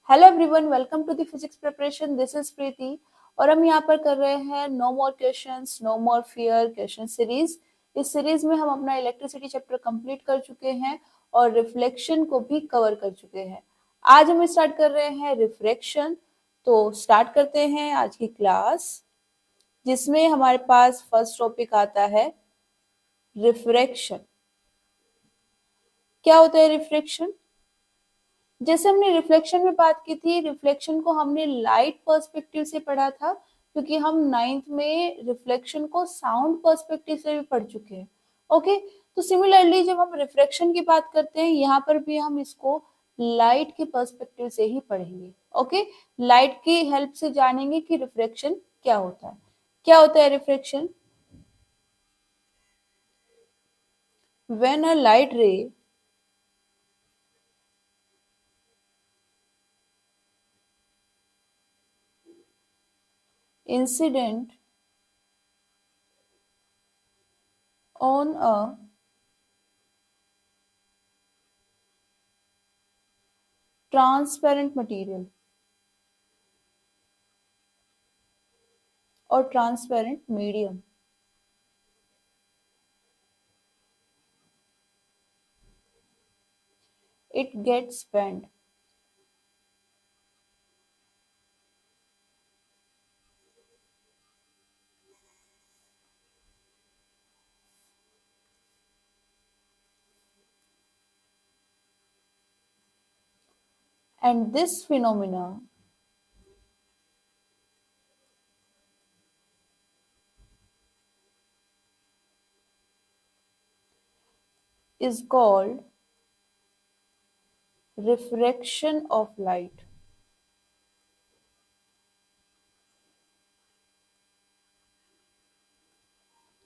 Hello everyone, welcome to the physics preparation. This is Preeti और हम यहाँ पर कर रहे हैं no more questions no more fear question series. इस सीरीज में हम अपना इलेक्ट्रिसिटी चैप्टर कंप्लीट कर चुके हैं और रिफ्लेक्शन को भी कवर कर चुके हैं। आज हम स्टार्ट कर रहे हैं रिफ्रैक्शन। तो स्टार्ट करते हैं आज की क्लास, जिसमें हमारे पास फर्स्ट टॉपिक आता है रिफ्रैक्शन। क्या होता है रिफ्रैक्शन? जैसे हमने रिफ्लेक्शन में बात की थी, रिफ्लेक्शन को हमने लाइट पर्सपेक्टिव से पढ़ा था, क्योंकि हम नाइन्थ में रिफ्लेक्शन को साउंड पर्सपेक्टिव से भी पढ़ चुके हैं। ओके, तो सिमिलरली जब हम रिफ्रैक्शन की बात करते हैं, यहाँ पर भी हम इसको लाइट के पर्सपेक्टिव से ही पढ़ेंगे। ओके, लाइट की हेल्प से जानेंगे कि रिफ्रैक्शन क्या होता है। क्या होता है रिफ्रैक्शन? व्हेन अ लाइट रे incident on a transparent material or transparent medium, it gets bent. And this phenomena is called refraction of light.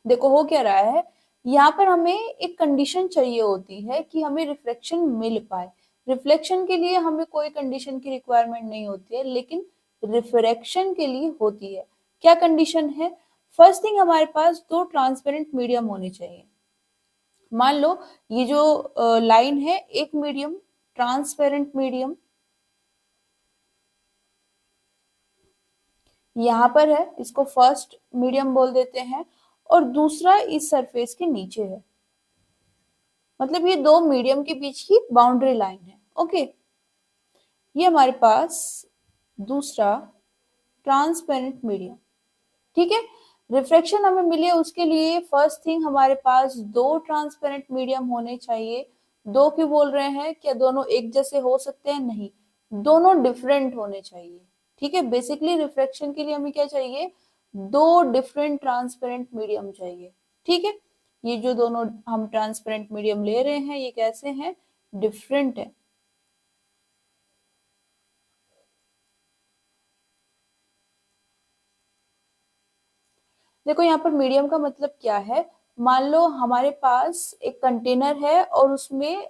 देखो हो क्या रहा है, यहाँ पर हमें एक कंडीशन चाहिए होती है कि हमें रिफ्लेक्शन मिल पाए। रिफ्लेक्शन के लिए हमें कोई कंडीशन की रिक्वायरमेंट नहीं होती है, लेकिन रिफ्रैक्शन के लिए होती है। क्या कंडीशन है? फर्स्ट थिंग, हमारे पास दो ट्रांसपेरेंट मीडियम होने चाहिए। मान लो ये जो लाइन है, एक मीडियम ट्रांसपेरेंट मीडियम यहाँ पर है, इसको फर्स्ट मीडियम बोल देते हैं, और दूसरा इस सरफेस के नीचे है। मतलब ये दो मीडियम के बीच की बाउंड्री लाइन है। ओके, ये हमारे पास दूसरा ट्रांसपेरेंट मीडियम। ठीक है, रिफ्रैक्शन हमें मिले उसके लिए फर्स्ट थिंग हमारे पास दो ट्रांसपेरेंट मीडियम होने चाहिए। दो क्यों बोल रहे हैं? क्या दोनों एक जैसे हो सकते हैं? नहीं, दोनों डिफरेंट होने चाहिए। ठीक है, बेसिकली रिफ्रैक्शन के लिए हमें क्या चाहिए? दो डिफरेंट ट्रांसपेरेंट मीडियम चाहिए। ठीक है, ये जो दोनों हम ट्रांसपेरेंट मीडियम ले रहे हैं, ये कैसे हैं? डिफरेंट है। देखो यहाँ पर मीडियम का मतलब क्या है? मान लो हमारे पास एक कंटेनर है और उसमें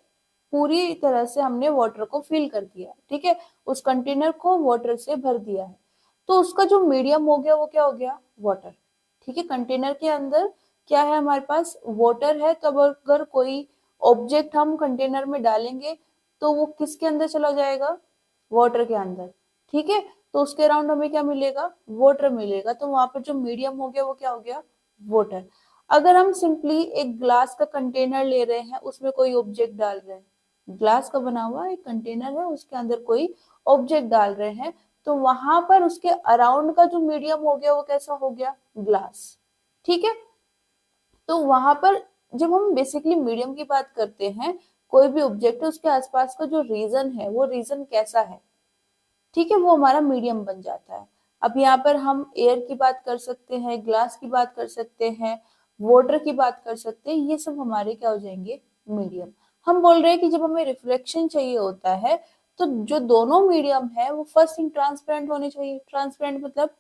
पूरी तरह से हमने वाटर को फिल कर दिया। ठीक है, उस कंटेनर को वाटर से भर दिया है, तो उसका जो मीडियम हो गया वो क्या हो गया? वाटर। ठीक है, कंटेनर के अंदर क्या है? हमारे पास वाटर है। तब अगर कोई ऑब्जेक्ट हम कंटेनर में डालेंगे तो वो किसके अंदर चला जाएगा? वाटर के अंदर। ठीक है, तो उसके अराउंड हमें क्या मिलेगा? वाटर मिलेगा। तो वहां पर जो मीडियम हो गया वो क्या हो गया? वाटर। अगर हम सिंपली एक ग्लास का कंटेनर ले रहे हैं, उसमें कोई ऑब्जेक्ट डाल रहे हैं, ग्लास का बना हुआ एक कंटेनर है, उसके अंदर कोई ऑब्जेक्ट डाल रहे हैं, तो वहां पर उसके अराउंड का जो मीडियम हो गया वो कैसा हो गया? ग्लास। ठीक है, तो वहां पर जब हम बेसिकली मीडियम की बात करते हैं, कोई भी ऑब्जेक्ट है उसके आसपास का जो रीजन है वो रीजन कैसा है? ठीक है, वो हमारा मीडियम बन जाता है। अब यहाँ पर हम एयर की बात कर सकते हैं, ग्लास की बात कर सकते हैं, वाटर की बात कर सकते हैं, ये सब हमारे क्या हो जाएंगे? मीडियम। हम बोल रहे हैं कि जब हमें रिफ्लेक्शन चाहिए होता है, तो जो दोनों मीडियम है वो फर्स्ट थिंग ट्रांसपेरेंट होने चाहिए। ट्रांसपेरेंट मतलब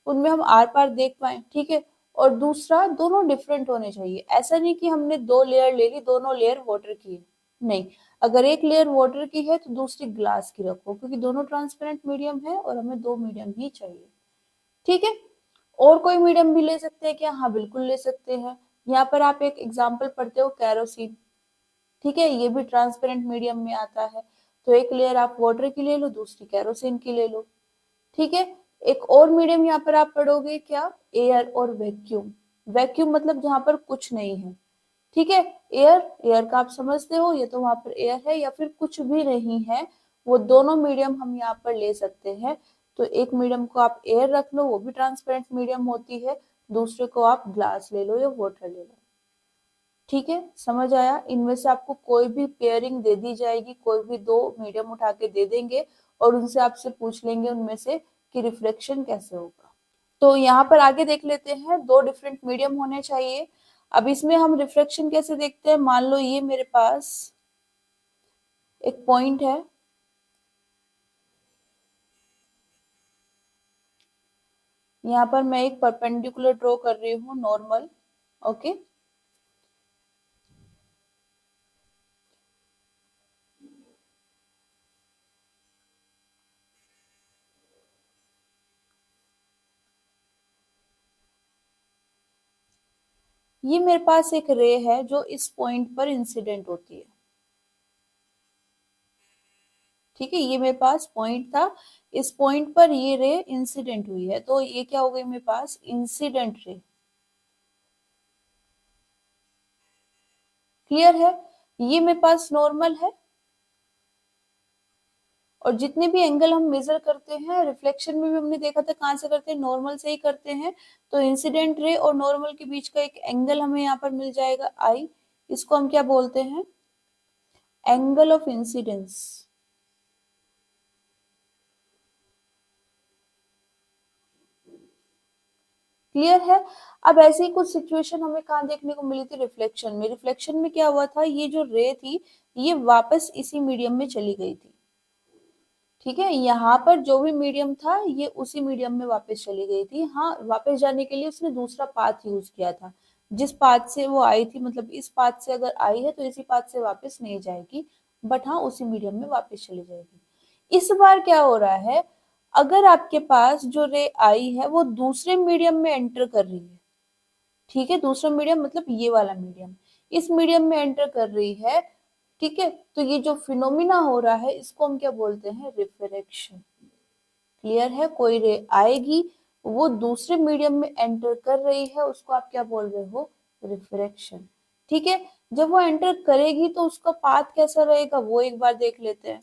उनमें हम आर पार देख पाए। ठीक है, और दूसरा दोनों डिफरेंट होने चाहिए। ऐसा नहीं कि हमने दो लेयर ले ली, दोनों लेयर वाटर की है, नहीं। अगर एक लेयर वाटर की है तो दूसरी ग्लास की रखो, क्योंकि दोनों ट्रांसपेरेंट मीडियम है और हमें दो मीडियम ही चाहिए। ठीक है, और कोई मीडियम भी ले सकते हैं क्या? हाँ, बिल्कुल ले सकते हैं। यहाँ पर आप एक एग्जाम्पल पढ़ते हो, कैरोसिन। ठीक है, ये भी ट्रांसपेरेंट मीडियम में आता है। तो एक लेयर आप वाटर की ले लो, दूसरी केरोसिन की ले लो। ठीक है, एक और मीडियम यहाँ पर आप पढ़ोगे क्या, एयर और वैक्यूम। वैक्यूम मतलब जहां पर कुछ नहीं है। ठीक है, एयर, एयर का आप समझते हो, ये तो वहां पर एयर है, या फिर कुछ भी नहीं है, वो दोनों मीडियम हम यहाँ पर ले सकते हैं। तो एक मीडियम को आप एयर रख लो, वो भी ट्रांसपेरेंट मीडियम होती है, दूसरे को आप ग्लास ले लो या वाटर ले लो। ठीक है, समझ आया। इनमें से आपको कोई भी पेयरिंग दे दी जाएगी, कोई भी दो मीडियम उठा के दे देंगे और उनसे आपसे पूछ लेंगे उनमें से कि रिफ्लेक्शन कैसे होगा। तो यहाँ पर आगे देख लेते हैं, दो डिफरेंट मीडियम होने चाहिए। अब इसमें हम रिफ्लेक्शन कैसे देखते हैं, मान लो ये मेरे पास एक पॉइंट है, यहाँ पर मैं एक परपेंडिकुलर ड्रॉ कर रही हूँ, नॉर्मल। ओके, ये मेरे पास एक रे है जो इस पॉइंट पर इंसिडेंट होती है। ठीक है, ये मेरे पास पॉइंट था, इस पॉइंट पर ये रे इंसिडेंट हुई है, तो ये क्या हो गई मेरे पास, इंसिडेंट रे। क्लियर है, ये मेरे पास नॉर्मल है, और जितने भी एंगल हम मेजर करते हैं रिफ्लेक्शन में भी हमने देखा था कहाँ से करते हैं, नॉर्मल से ही करते हैं। तो इंसिडेंट रे और नॉर्मल के बीच का एक एंगल हमें यहाँ पर मिल जाएगा आई, इसको हम क्या बोलते हैं, एंगल ऑफ इंसिडेंस। क्लियर है। अब ऐसी ही कुछ सिचुएशन हमें कहाँ देखने को मिली थी, रिफ्लेक्शन में। रिफ्लेक्शन में क्या हुआ था, ये जो रे थी ये वापस इसी मीडियम में चली गई थी। ठीक है, यहाँ पर जो भी मीडियम था ये उसी मीडियम में वापस चली गई थी। हाँ, वापस जाने के लिए उसने दूसरा पाथ यूज किया था, जिस पाथ से वो आई थी, मतलब इस पाथ से अगर आई है तो इसी पाथ से वापस नहीं जाएगी, बट हाँ उसी मीडियम में वापस चली जाएगी। इस बार क्या हो रहा है, अगर आपके पास जो रे आई है वो दूसरे मीडियम में एंटर कर रही है। ठीक है, दूसरा मीडियम मतलब ये वाला मीडियम, इस मीडियम में एंटर कर रही है। ठीक है, तो ये जो फिनोमिना हो रहा है इसको हम क्या बोलते हैं, रिफ्रैक्शन। क्लियर है, कोई रे आएगी, वो दूसरे मीडियम में एंटर कर रही है, उसको आप क्या बोल रहे हो, रिफ्रैक्शन। ठीक है, जब वो एंटर करेगी तो उसका पाथ कैसा रहेगा वो एक बार देख लेते हैं।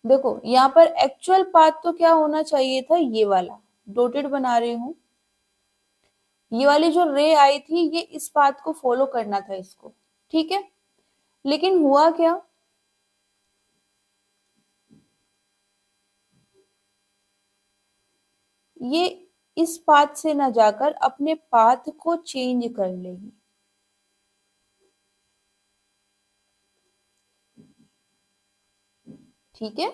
देखो यहाँ पर एक्चुअल पाथ तो क्या होना चाहिए था, ये वाला डॉटेड बना रही हूँ, ये वाली जो रे आई थी ये इस पाथ को फॉलो करना था इसको। ठीक है, लेकिन हुआ क्या, ये इस पाथ से ना जाकर अपने पाथ को चेंज कर लेगी। ठीक है,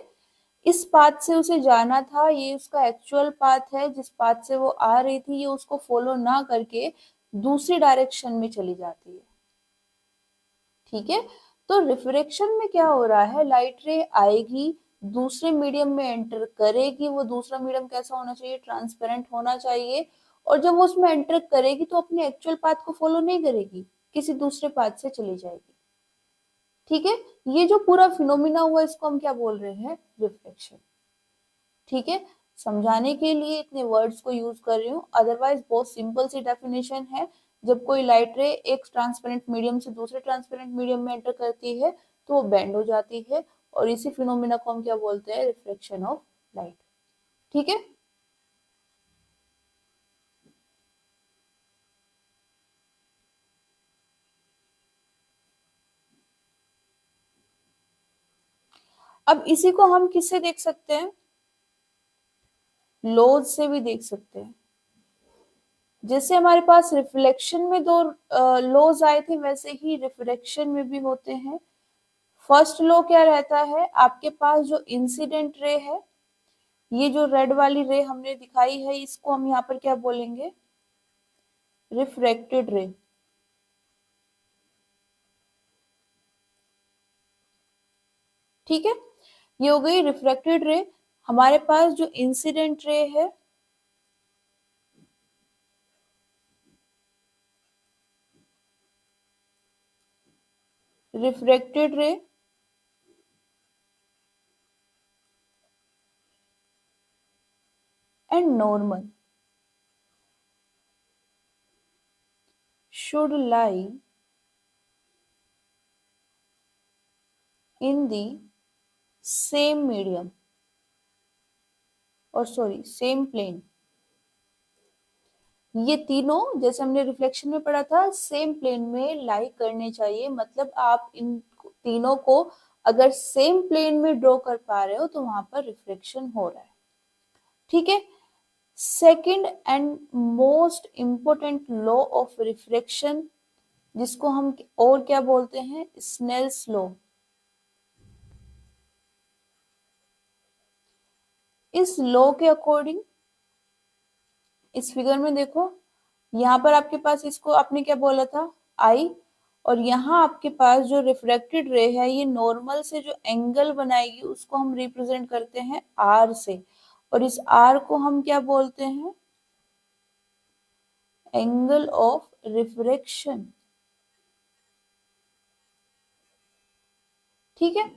इस पाथ से उसे जाना था, ये उसका एक्चुअल पाथ है, जिस पाथ से वो आ रही थी ये उसको फॉलो ना करके दूसरी डायरेक्शन में चली जाती है। ठीक है, तो रिफ्रैक्शन में क्या हो रहा है, लाइट रे आएगी, दूसरे मीडियम में एंटर करेगी, वो दूसरा मीडियम कैसा होना चाहिए, ट्रांसपेरेंट होना चाहिए, और जब वो उसमें एंटर करेगी तो अपने एक्चुअल पाथ को फॉलो नहीं करेगी, किसी दूसरे पाथ से चली जाएगी। ठीक है, ये जो पूरा फिनोमिना हुआ इसको हम क्या बोल रहे हैं, रिफ्लेक्शन। ठीक है, समझाने के लिए इतने वर्ड्स को यूज कर रही हूँ, अदरवाइज बहुत सिंपल सी डेफिनेशन है। जब कोई लाइट रे एक ट्रांसपेरेंट मीडियम से दूसरे ट्रांसपेरेंट मीडियम में एंटर करती है तो वो बेंड हो जाती है, और इसी फिनोमिना को हम क्या बोलते हैं, रिफ्लेक्शन ऑफ लाइट। ठीक है, अब इसी को हम किससे देख सकते हैं, लॉज से भी देख सकते हैं। जैसे हमारे पास रिफ्लेक्शन में दो लॉज आए थे, वैसे ही रिफ्रैक्शन में भी होते हैं। फर्स्ट लॉ क्या रहता है, आपके पास जो इंसिडेंट रे है, ये जो रेड वाली रे हमने दिखाई है इसको हम यहाँ पर क्या बोलेंगे, रिफ्रैक्टेड रे। ठीक है, ये हो गई रिफ्रैक्टेड रे। हमारे पास जो इंसिडेंट रे है refracted ray and normal should lie in the same medium और सॉरी सेम प्लेन। ये तीनों जैसे हमने रिफ्लेक्शन में पढ़ा था सेम प्लेन में लाई करने चाहिए, मतलब आप इन तीनों को अगर सेम प्लेन में ड्रॉ कर पा रहे हो तो वहां पर रिफ्लेक्शन हो रहा है। ठीक है। Second and most important law of reflection, जिसको हम और क्या बोलते हैं, स्नेल्स लॉ। इस लॉ के अकॉर्डिंग इस फिगर में देखो, यहाँ पर आपके पास इसको आपने क्या बोला था, आई, और यहाँ आपके पास जो रिफ्रैक्टेड रे है ये नॉर्मल से जो एंगल बनाएगी उसको हम रिप्रेजेंट करते हैं आर से, और इस आर को हम क्या बोलते हैं, एंगल ऑफ रिफ्रैक्शन। ठीक है।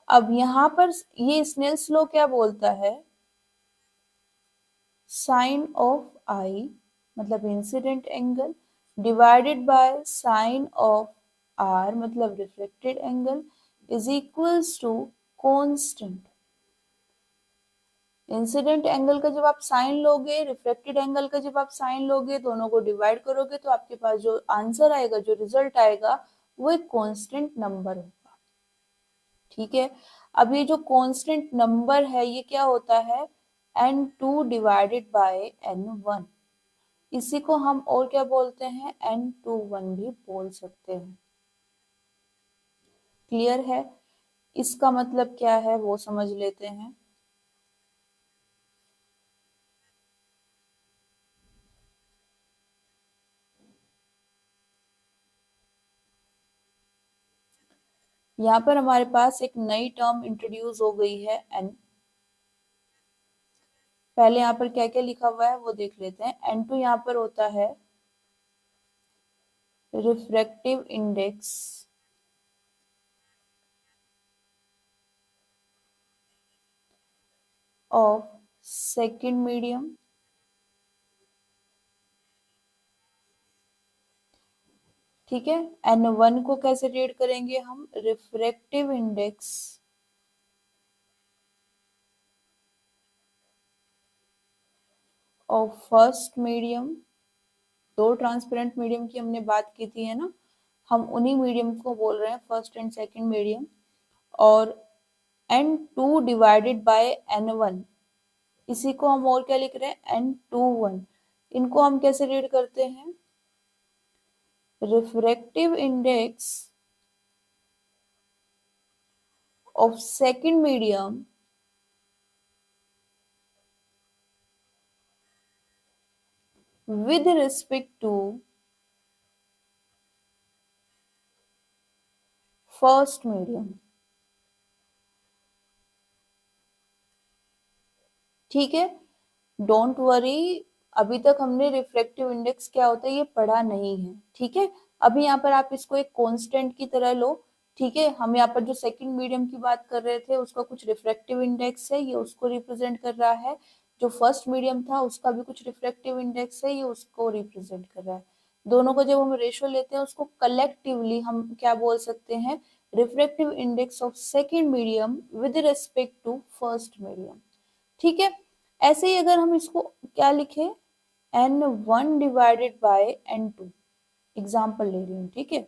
अब यहाँ पर ये स्नेल्स लॉ क्या बोलता है, साइन ऑफ आई मतलब incident angle divided by sine of R मतलब reflected angle is equals to constant. Incident angle का जब आप साइन लोगे, रिफ्लेक्टेड एंगल का जब आप साइन लोगे, दोनों को डिवाइड करोगे तो आपके पास जो आंसर आएगा, जो रिजल्ट आएगा, वो एक कांस्टेंट नंबर होगा। ठीक है। अब ये जो कांस्टेंट नंबर है ये क्या होता है, n2 डिवाइडेड बाय n1। इसी को हम और क्या बोलते हैं, n21 भी बोल सकते हैं। क्लियर है। इसका मतलब क्या है वो समझ लेते हैं। यहाँ पर हमारे पास एक नई टर्म इंट्रोड्यूस हो गई है n। पहले यहाँ पर क्या क्या लिखा हुआ है वो देख लेते हैं। n2 यहाँ पर होता है refractive index of second medium. ठीक है। n1 को कैसे रीड करेंगे हम, refractive index of first medium. दो ट्रांसपेरेंट मीडियम की हमने बात की थी है ना, हम उन्हीं मीडियम को बोल रहे हैं फर्स्ट एंड सेकंड मीडियम। और n2 डिवाइडेड बाय n1, इसी को हम और क्या लिख रहे हैं, n21। इनको हम कैसे रीड करते हैं, refractive index of second medium with respect to first medium। ठीक है। डोंट वरी, अभी तक हमने रिफ्रैक्टिव इंडेक्स क्या होता है ये पढ़ा नहीं है। ठीक है। अभी यहाँ पर आप इसको एक कांस्टेंट की तरह लो। ठीक है। हम यहाँ पर जो सेकंड मीडियम की बात कर रहे थे उसका कुछ रिफ्रैक्टिव इंडेक्स है, ये उसको रिप्रेजेंट कर रहा है। जो फर्स्ट मीडियम था उसका भी कुछ रिफ्रैक्टिव इंडेक्स है, ये उसको रिप्रेजेंट कर रहा है। दोनों को जब हम रेशियो लेते हैं उसको कलेक्टिवली हम क्या बोल सकते हैं, refractive index of second medium with respect to first medium. ठीक है। ऐसे ही अगर हम इसको क्या लिखे, n1 divided by n2, example ले रही हूँ। ठीक है।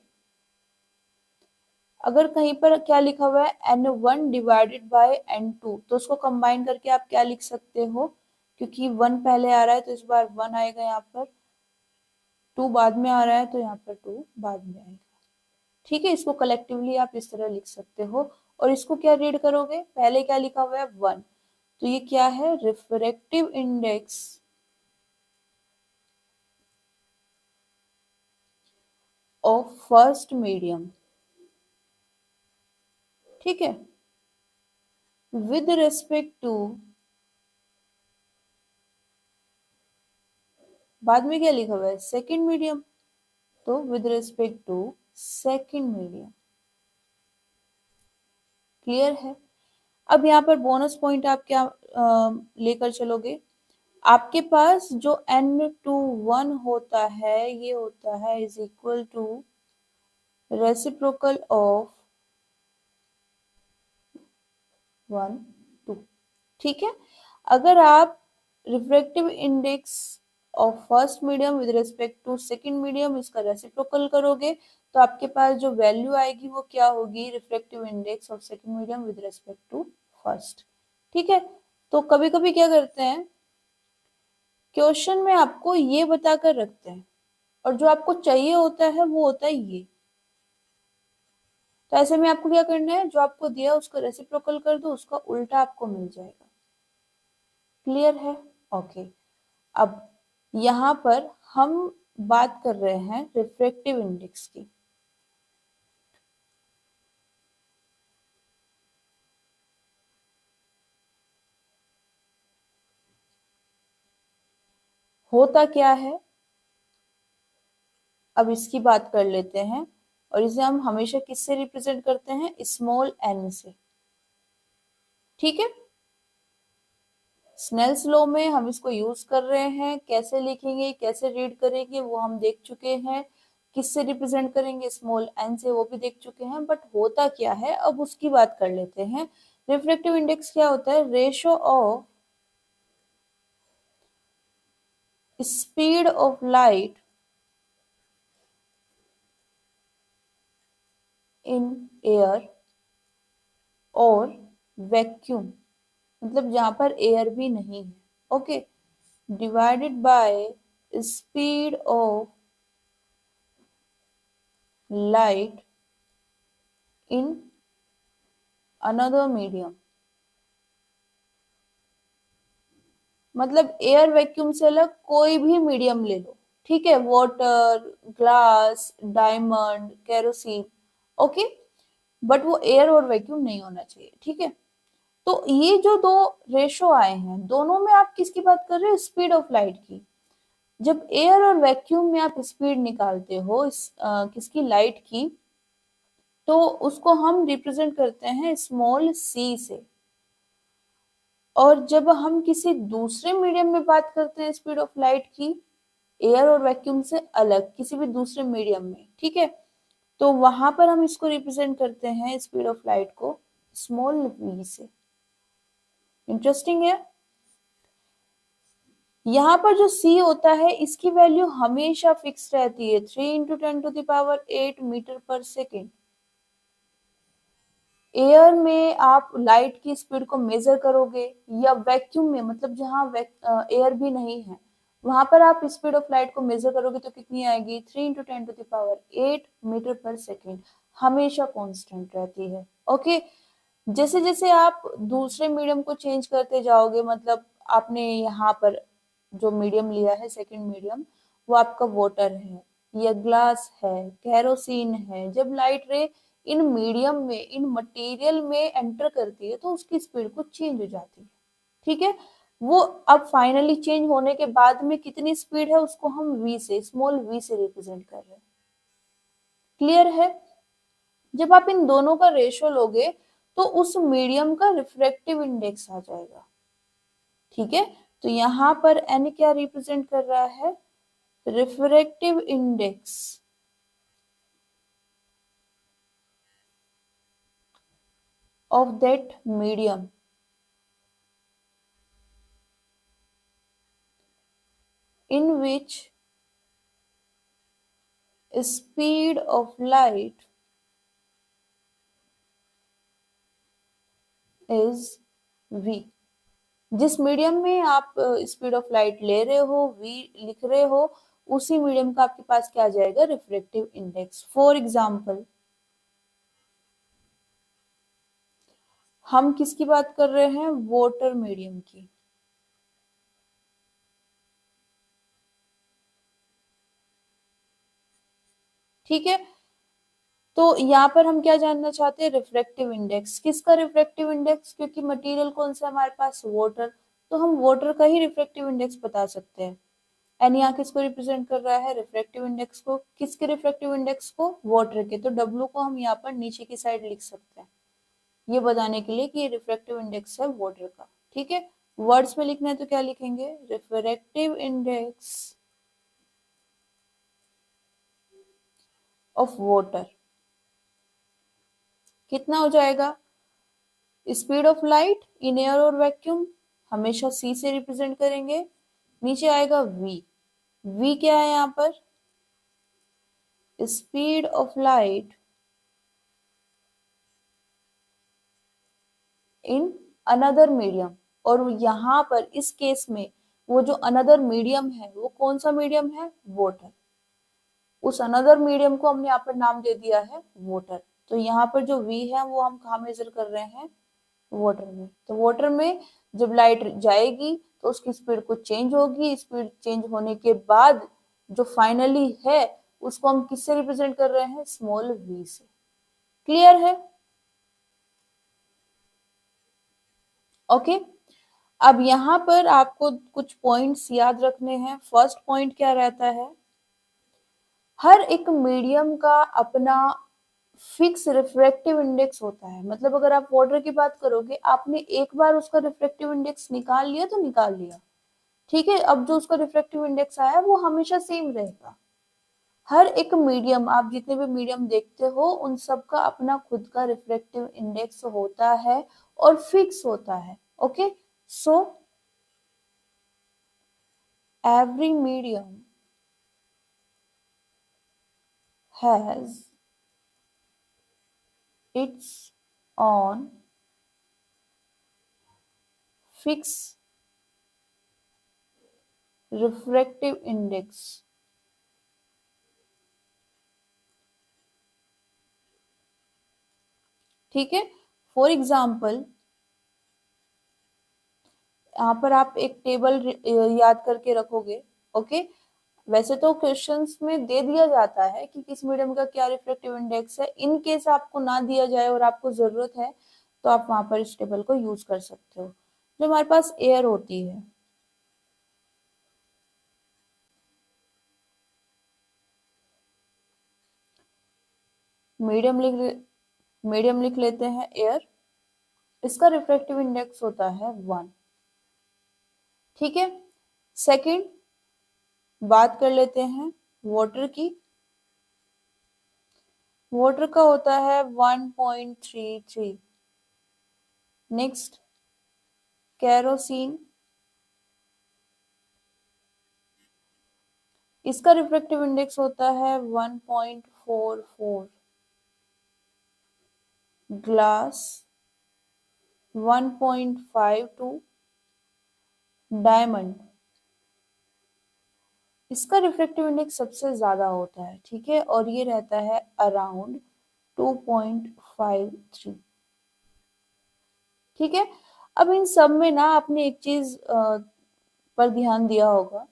अगर कहीं पर क्या लिखा हुआ है n1 डिवाइडेड बाय n2, तो उसको कंबाइन करके आप क्या लिख सकते हो, क्योंकि 1 पहले आ रहा है तो इस बार 1 आएगा, यहाँ पर 2 बाद में आ रहा है तो यहाँ पर 2 बाद में आएगा। ठीक है। इसको कलेक्टिवली आप इस तरह लिख सकते हो। और इसको क्या रीड करोगे, पहले क्या लिखा हुआ है 1, तो ये क्या है, refractive index of first medium. ठीक है। विद रिस्पेक्ट टू, बाद में क्या लिखा हुआ है, सेकंड मीडियम, तो with respect to second medium. Clear है? अब यहाँ पर बोनस पॉइंट आप क्या लेकर चलोगे? आपके पास जो n/1 होता है ये होता है is equal to reciprocal of 1 2। ठीक है, अगर आप refractive index of first medium with respect to second medium इसका रेसिप्रोकल करोगे तो आपके पास जो वैल्यू आएगी वो क्या होगी? Refractive index of second medium with respect to first. ठीक है, तो कभी कभी क्या करते हैं, क्वेश्चन में आपको ये बताकर रखते हैं और जो आपको चाहिए होता है वो होता है ये। तो ऐसे में आपको क्या करना है, जो आपको दिया उसको रेसिप्रोकल कर दो, उसका उल्टा आपको मिल जाएगा। क्लियर है? ओके। अब यहाँ पर हम बात कर रहे हैं रिफ्रैक्टिव इंडेक्स की। होता क्या है, अब इसकी बात कर लेते हैं, और इसे हम हमेशा किससे रिप्रेजेंट करते हैं? स्मॉल n से। ठीक है, स्नेल्स लॉ में हम इसको यूज कर रहे हैं, कैसे लिखेंगे कैसे रीड करेंगे वो हम देख चुके हैं, किससे रिप्रेजेंट करेंगे? स्मॉल n से, वो भी देख चुके हैं। बट होता क्या है अब उसकी बात कर लेते हैं। रिफ्रैक्टिव इंडेक्स क्या होता है? Ratio of speed of light in air और वैक्यूम, मतलब जहां पर एयर भी नहीं है, okay, divided by speed of light in another medium. मतलब एयर वैक्यूम से अलग कोई भी मीडियम ले लो, ठीक है, water, glass, diamond, kerosene, okay, but वो एयर और वैक्यूम नहीं होना चाहिए। ठीक है, तो ये जो दो रेशो आए हैं दोनों में आप किसकी बात कर रहे हो? स्पीड ऑफ लाइट की। जब एयर और वैक्यूम में आप स्पीड निकालते हो किसकी? लाइट की, तो उसको हम रिप्रेजेंट करते हैं स्मॉल c से। और जब हम किसी दूसरे मीडियम में बात करते हैं स्पीड ऑफ लाइट की, एयर और वैक्यूम से अलग किसी भी दूसरे मीडियम में, ठीक है, तो वहां पर हम इसको रिप्रेजेंट करते हैं स्पीड ऑफ लाइट को स्मॉल v से। इंटरेस्टिंग है। यहाँ पर जो c होता है इसकी वैल्यू हमेशा फिक्स रहती है, 3 × 10⁸ मीटर पर सेकेंड। एयर में आप लाइट की स्पीड को मेजर करोगे या वैक्यूम में, मतलब जहां एयर भी नहीं है, वहां पर आप स्पीड ऑफ लाइट को मेजर करोगे तो कितनी आएगी? 3 × 10⁸ मीटर पर सेकेंड, हमेशा कांस्टेंट रहती है। ओके, जैसे जैसे आप दूसरे मीडियम को चेंज करते जाओगे, मतलब आपने यहाँ पर जो मीडियम लिया है सेकंड मीडियम, वो आपका वाटर है या ग्लास है, केरोसिन है, जब लाइट रे इन मीडियम में, इन मटेरियल में एंटर करती है तो उसकी स्पीड को चेंज हो जाती है। ठीक है, वो अब फाइनली चेंज होने के बाद में कितनी स्पीड है उसको हम v से, स्मॉल v से रिप्रेजेंट कर रहे हैं। क्लियर है? जब आप इन दोनों का रेशो लोगे तो उस मीडियम का रिफ्रैक्टिव इंडेक्स आ जाएगा। ठीक है, तो यहां पर n क्या रिप्रेजेंट कर रहा है? Refractive index of that medium in which speed of light is v। जिस मीडियम में आप स्पीड ऑफ लाइट ले रहे हो, v लिख रहे हो, उसी मीडियम का आपके पास क्या आ जाएगा? Refractive index. फॉर एग्जाम्पल हम किसकी बात कर रहे हैं? वाटर मीडियम की। ठीक है, तो यहाँ पर हम क्या जानना चाहते हैं? Refractive index. किसका रिफ्रैक्टिव इंडेक्स? क्योंकि मटेरियल कौन सा हमारे पास? वाटर, तो हम वाटर का ही रिफ्रैक्टिव इंडेक्स बता सकते हैं। एन यहाँ किसको रिप्रेजेंट कर रहा है? रिफ्रैक्टिव इंडेक्स को। किसके रिफ्रैक्टिव इंडेक्स को? वाटर के। तो डब्ल्यू को हम यहाँ पर नीचे की साइड लिख सकते हैं। ये बताने के लिए कि ये रिफ्रैक्टिव इंडेक्स है वाटर का। ठीक है, वर्ड्स में लिखना है तो क्या लिखेंगे, रिफ्रैक्टिव इंडेक्स ऑफ वाटर कितना हो जाएगा, speed of light in air और वैक्यूम हमेशा c से रिप्रेजेंट करेंगे, नीचे आएगा v, v क्या है यहाँ पर, speed of light in another medium, और यहाँ पर इस केस में वो जो अनदर मीडियम है वो कौन सा मीडियम है, वाटर, उस अनदर मीडियम को हमने यहाँ पर नाम दे दिया है वाटर। तो यहाँ पर जो v है वो हम कहाँ मेजर कर रहे हैं, वाटर में। तो वाटर में जब लाइट जाएगी तो उसकी स्पीड कुछ चेंज होगी, स्पीड चेंज होने के बाद जो फाइनली है उसको हम किससे रिप्रेजेंट कर रहे हैं, स्मॉल v से। क्लियर है, ओके। अब यहाँ पर आपको कुछ पॉइंट्स याद रखने हैं। फर्स्ट पॉइंट क्या रहता है, हर एक मीडियम का अपना फिक्स रिफ्रैक्टिव इंडेक्स होता है। मतलब अगर आप वाटर की बात करोगे, आपने एक बार उसका रिफ्रैक्टिव इंडेक्स निकाल लिया तो निकाल लिया, ठीक है, अब जो उसका रिफ्रैक्टिव इंडेक्स आया वो हमेशा सेम रहेगा। हर एक मीडियम, आप जितने भी मीडियम देखते हो उन सब का अपना खुद का रिफ्रैक्टिव इंडेक्स होता है और फिक्स होता है। Okay, so every medium has its own fixed refractive index। ठीक है, फॉर एग्जाम्पल यहाँ पर आप एक टेबल याद करके रखोगे। ओके, वैसे तो क्वेश्चंस में दे दिया जाता है कि किस मीडियम का क्या रिफ्रैक्टिव इंडेक्स है, इन केस आपको ना दिया जाए और आपको जरूरत है तो आप वहां पर इस टेबल को यूज कर सकते हो। जो हमारे पास एयर होती है, मीडियम लिख लेते हैं एयर, इसका रिफ्रैक्टिव इंडेक्स होता है 1। ठीक है, सेकंड बात कर लेते हैं वाटर की, वाटर का होता है 1.33। नेक्स्ट केरोसिन, इसका रिफ्रैक्टिव इंडेक्स होता है 1.44। ग्लास 1.52। डायमंड, इसका रिफ्रैक्टिव इंडेक्स सबसे ज्यादा होता है, ठीक है, और ये रहता है अराउंड 2.53। ठीक है, अब इन सब में ना आपने एक चीज पर ध्यान दिया होगा,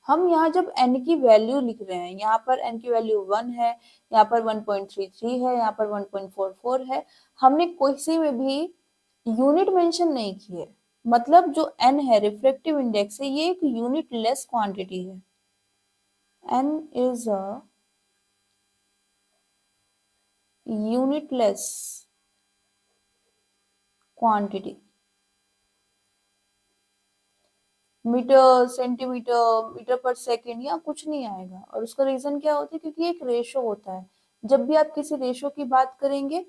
हम यहाँ जब n की वैल्यू लिख रहे हैं, यहाँ पर n की वैल्यू 1 है, यहाँ पर 1.33 है, यहाँ पर 1.44 है, हमने किसी में भी यूनिट मेंशन नहीं की है। मतलब जो n है रिफ्रैक्टिव इंडेक्स है, ये एक यूनिट लेस क्वांटिटी है। n is a unitless quantity. Metre, centimetre, metre पर सेकेंड या कुछ नहीं आएगा। और उसका रीजन क्या होता है, क्योंकि एक रेशो होता है। जब भी आप किसी रेशो की बात करेंगे,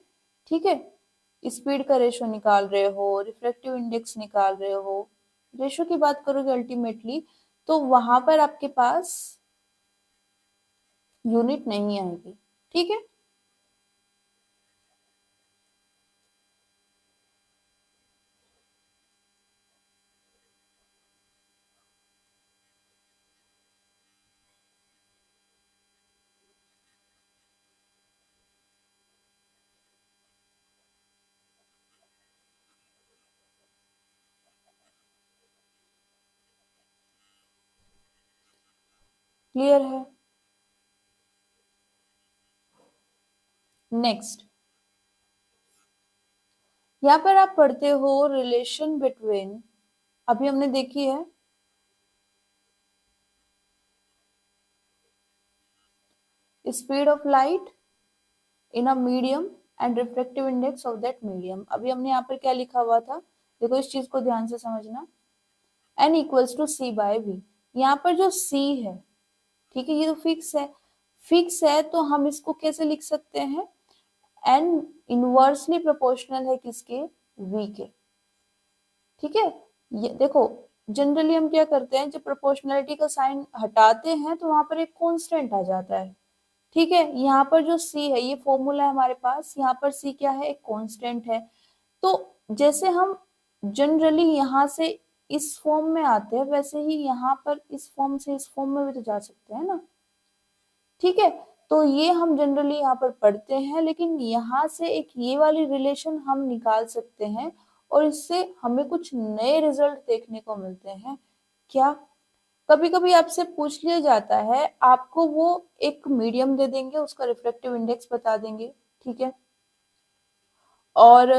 ठीक है, स्पीड का रेशो निकाल रहे हो, रिफ्रैक्टिव इंडेक्स निकाल रहे हो, रेशो की बात करोगे अल्टीमेटली, तो वहां पर आपके पास यूनिट नहीं आएगी। ठीक है, क्लियर है। नेक्स्ट, यहाँ पर आप पढ़ते हो रिलेशन बिटवीन, अभी हमने देखी है speed of light in a medium and refractive index of that medium. अभी हमने यहाँ पर क्या लिखा हुआ था, देखो इस चीज को ध्यान से समझना, n equals to C by V. यहाँ पर जो c है, ठीक है, ये तो फिक्स है, फिक्स है तो हम इसको कैसे लिख सकते हैं, n इनवर्सली प्रोपोर्शनल है किसके, v के, ठीक है। ये देखो जनरली हम क्या करते हैं, जब प्रोपोर्शनलिटी का साइन हटाते हैं तो वहां पर एक कांस्टेंट आ जाता है, ठीक है। यहाँ पर जो c है, ये फॉर्मूला है हमारे पास, यहाँ पर c क्या है, एक कांस्टेंट है। तो जैसे हम जनरली यहाँ से इस फॉर्म में आते हैं, वैसे ही यहाँ पर इस फॉर्म से इस फॉर्म में भी तो जा सकते हैं ना, ठीक है। तो ये हम जनरली यहाँ पर पढ़ते हैं, लेकिन यहाँ से एक ये वाली रिलेशन हम निकाल सकते हैं और इससे हमें कुछ नए रिजल्ट देखने को मिलते हैं। क्या, कभी कभी आपसे पूछ लिया जाता है, आपको वो एक मीडियम दे देंगे, उसका रिफ्रैक्टिव इंडेक्स बता देंगे, ठीक है, और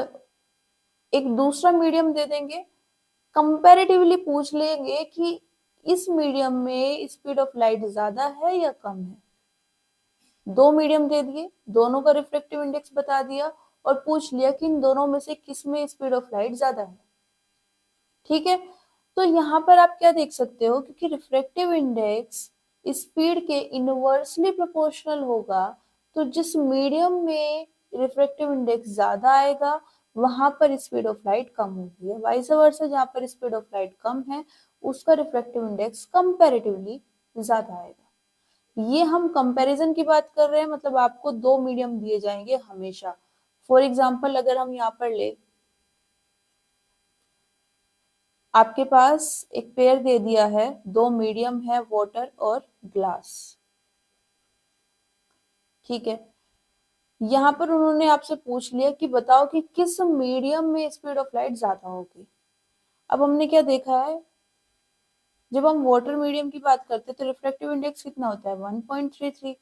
एक दूसरा मीडियम दे देंगे, कंपैरेटिवली पूछ लेंगे कि इस मीडियम में स्पीड ऑफ लाइट ज्यादा है या कम है। दो मीडियम दे दिए, दोनों का रिफ्रैक्टिव इंडेक्स बता दिया और पूछ लिया कि इन दोनों में से किस में स्पीड ऑफ लाइट ज्यादा है, ठीक है। तो यहाँ पर आप क्या देख सकते हो, क्योंकि रिफ्रैक्टिव इंडेक्स स्पीड के इनवर्सली प्रोपोर्शनल होगा, तो जिस मीडियम में रिफ्रैक्टिव इंडेक्स ज्यादा आएगा वहां पर स्पीड ऑफ लाइट कम होगी, वाइस वर्सा जहां पर स्पीड ऑफ लाइट कम है उसका रिफ्रैक्टिव इंडेक्स कंपैरेटिवली ज्यादा आएगा। ये हम कंपैरिजन की बात कर रहे हैं, मतलब आपको दो मीडियम दिए जाएंगे हमेशा। फॉर एग्जाम्पल अगर हम यहाँ पर ले, आपके पास एक पेयर दे दिया है, दो मीडियम है, वाटर और ग्लास, ठीक है। यहाँ पर उन्होंने आपसे पूछ लिया कि बताओ कि किस मीडियम में स्पीड ऑफ लाइट ज्यादा होगी। अब हमने क्या देखा है, जब हम वाटर मीडियम की बात करते हैं तो रिफ्रैक्टिव इंडेक्स कितना होता है, 1.33।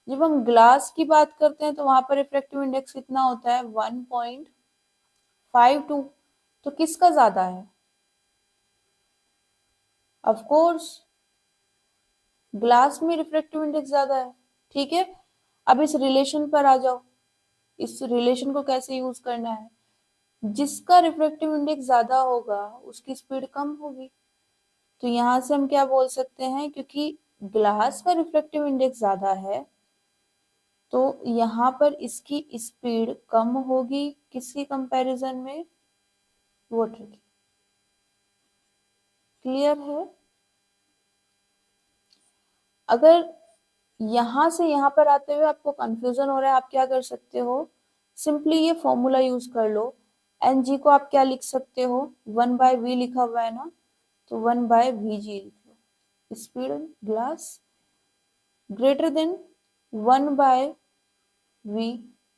जब हम ग्लास की बात करते हैं तो वहां पर रिफ्रैक्टिव इंडेक्स कितना होता है, 1.52। तो किसका ज्यादा है, ऑफ कोर्स ग्लास में रिफ्रैक्टिव इंडेक्स ज्यादा है, ठीक है। अब इस रिलेशन पर आ जाओ, इस रिलेशन को कैसे यूज करना है, जिसका रिफ्रैक्टिव इंडेक्स ज्यादा होगा उसकी स्पीड कम होगी। तो यहां से हम क्या बोल सकते हैं, क्योंकि ग्लास का रिफ्रैक्टिव इंडेक्स ज्यादा है तो यहाँ पर इसकी स्पीड कम होगी, किसकी कंपैरिजन में, वाटर की। क्लियर है। अगर यहां से यहां पर आते हुए आपको कंफ्यूजन हो रहा है, आप क्या कर सकते हो, सिंपली ये फॉर्मूला यूज कर लो। एन जी को आप क्या लिख सकते हो, 1/v लिखा हुआ है ना, तो 1/vg लिख लो। Speed glass greater than 1/v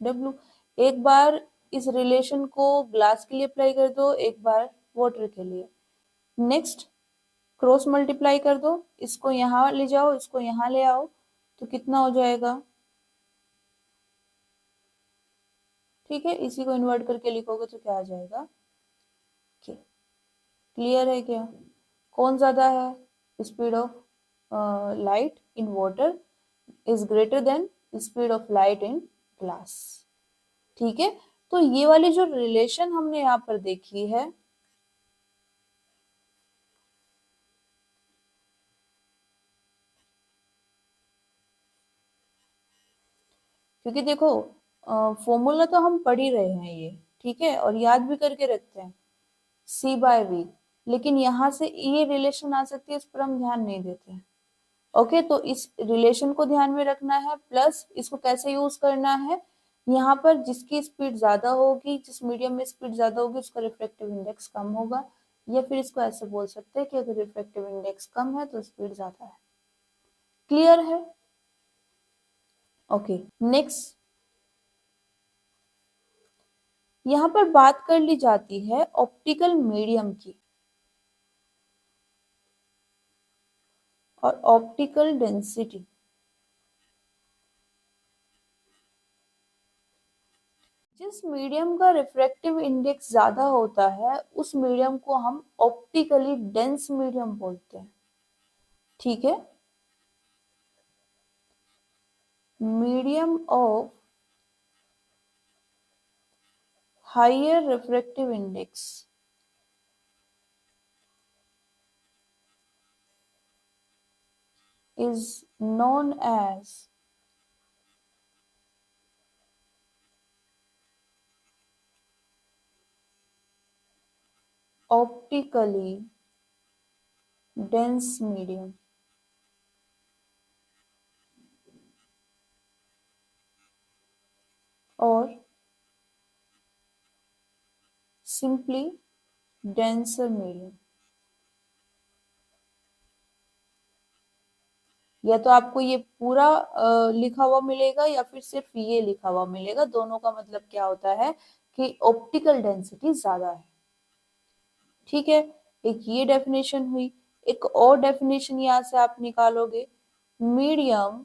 w। एक बार इस रिलेशन को ग्लास के लिए अप्लाई कर दो, एक बार वाटर के लिए। नेक्स्ट क्रॉस मल्टीप्लाई कर दो, इसको यहाँ ले जाओ, इसको यहाँ ले आओ, तो कितना हो जाएगा, ठीक है। इसी को इन्वर्ट करके लिखोगे तो क्या आ जाएगा, क्लियर है क्या। कौन ज्यादा है, speed of light in water is greater then speed of light in glass, ठीक है। तो ये वाली जो रिलेशन हमने यहाँ पर देखी है, क्योंकि देखो फॉर्मूला तो हम पढ़ ही रहे हैं ये, ठीक है, और याद भी करके रखते हैं, c/v, लेकिन यहाँ से ये रिलेशन आ सकती है, इस पर हम ध्यान नहीं देते हैं। ओके, तो इस रिलेशन को ध्यान में रखना है, प्लस इसको कैसे यूज करना है, यहाँ पर जिसकी स्पीड ज्यादा होगी, जिस मीडियम में स्पीड ज्यादा होगी उसका रिफ्रैक्टिव इंडेक्स कम होगा, या फिर इसको ऐसे बोल सकते हैं कि अगर रिफ्रैक्टिव इंडेक्स कम है तो स्पीड ज्यादा है। क्लियर है। ओके, नेक्स्ट यहाँ पर बात कर ली जाती है ऑप्टिकल मीडियम की और ऑप्टिकल डेंसिटी। जिस मीडियम का रिफ्रैक्टिव इंडेक्स ज्यादा होता है उस मीडियम को हम ऑप्टिकली डेंस मीडियम बोलते हैं, ठीक है। Medium of higher refractive index is known as optically dense medium, or simply denser medium। या तो आपको ये पूरा लिखा हुआ मिलेगा या फिर सिर्फ ये लिखा हुआ मिलेगा, दोनों का मतलब क्या होता है कि ऑप्टिकल डेंसिटी ज्यादा है। ठीक है, एक ये डेफिनेशन हुई। एक और डेफिनेशन यहां से आप निकालोगे, मीडियम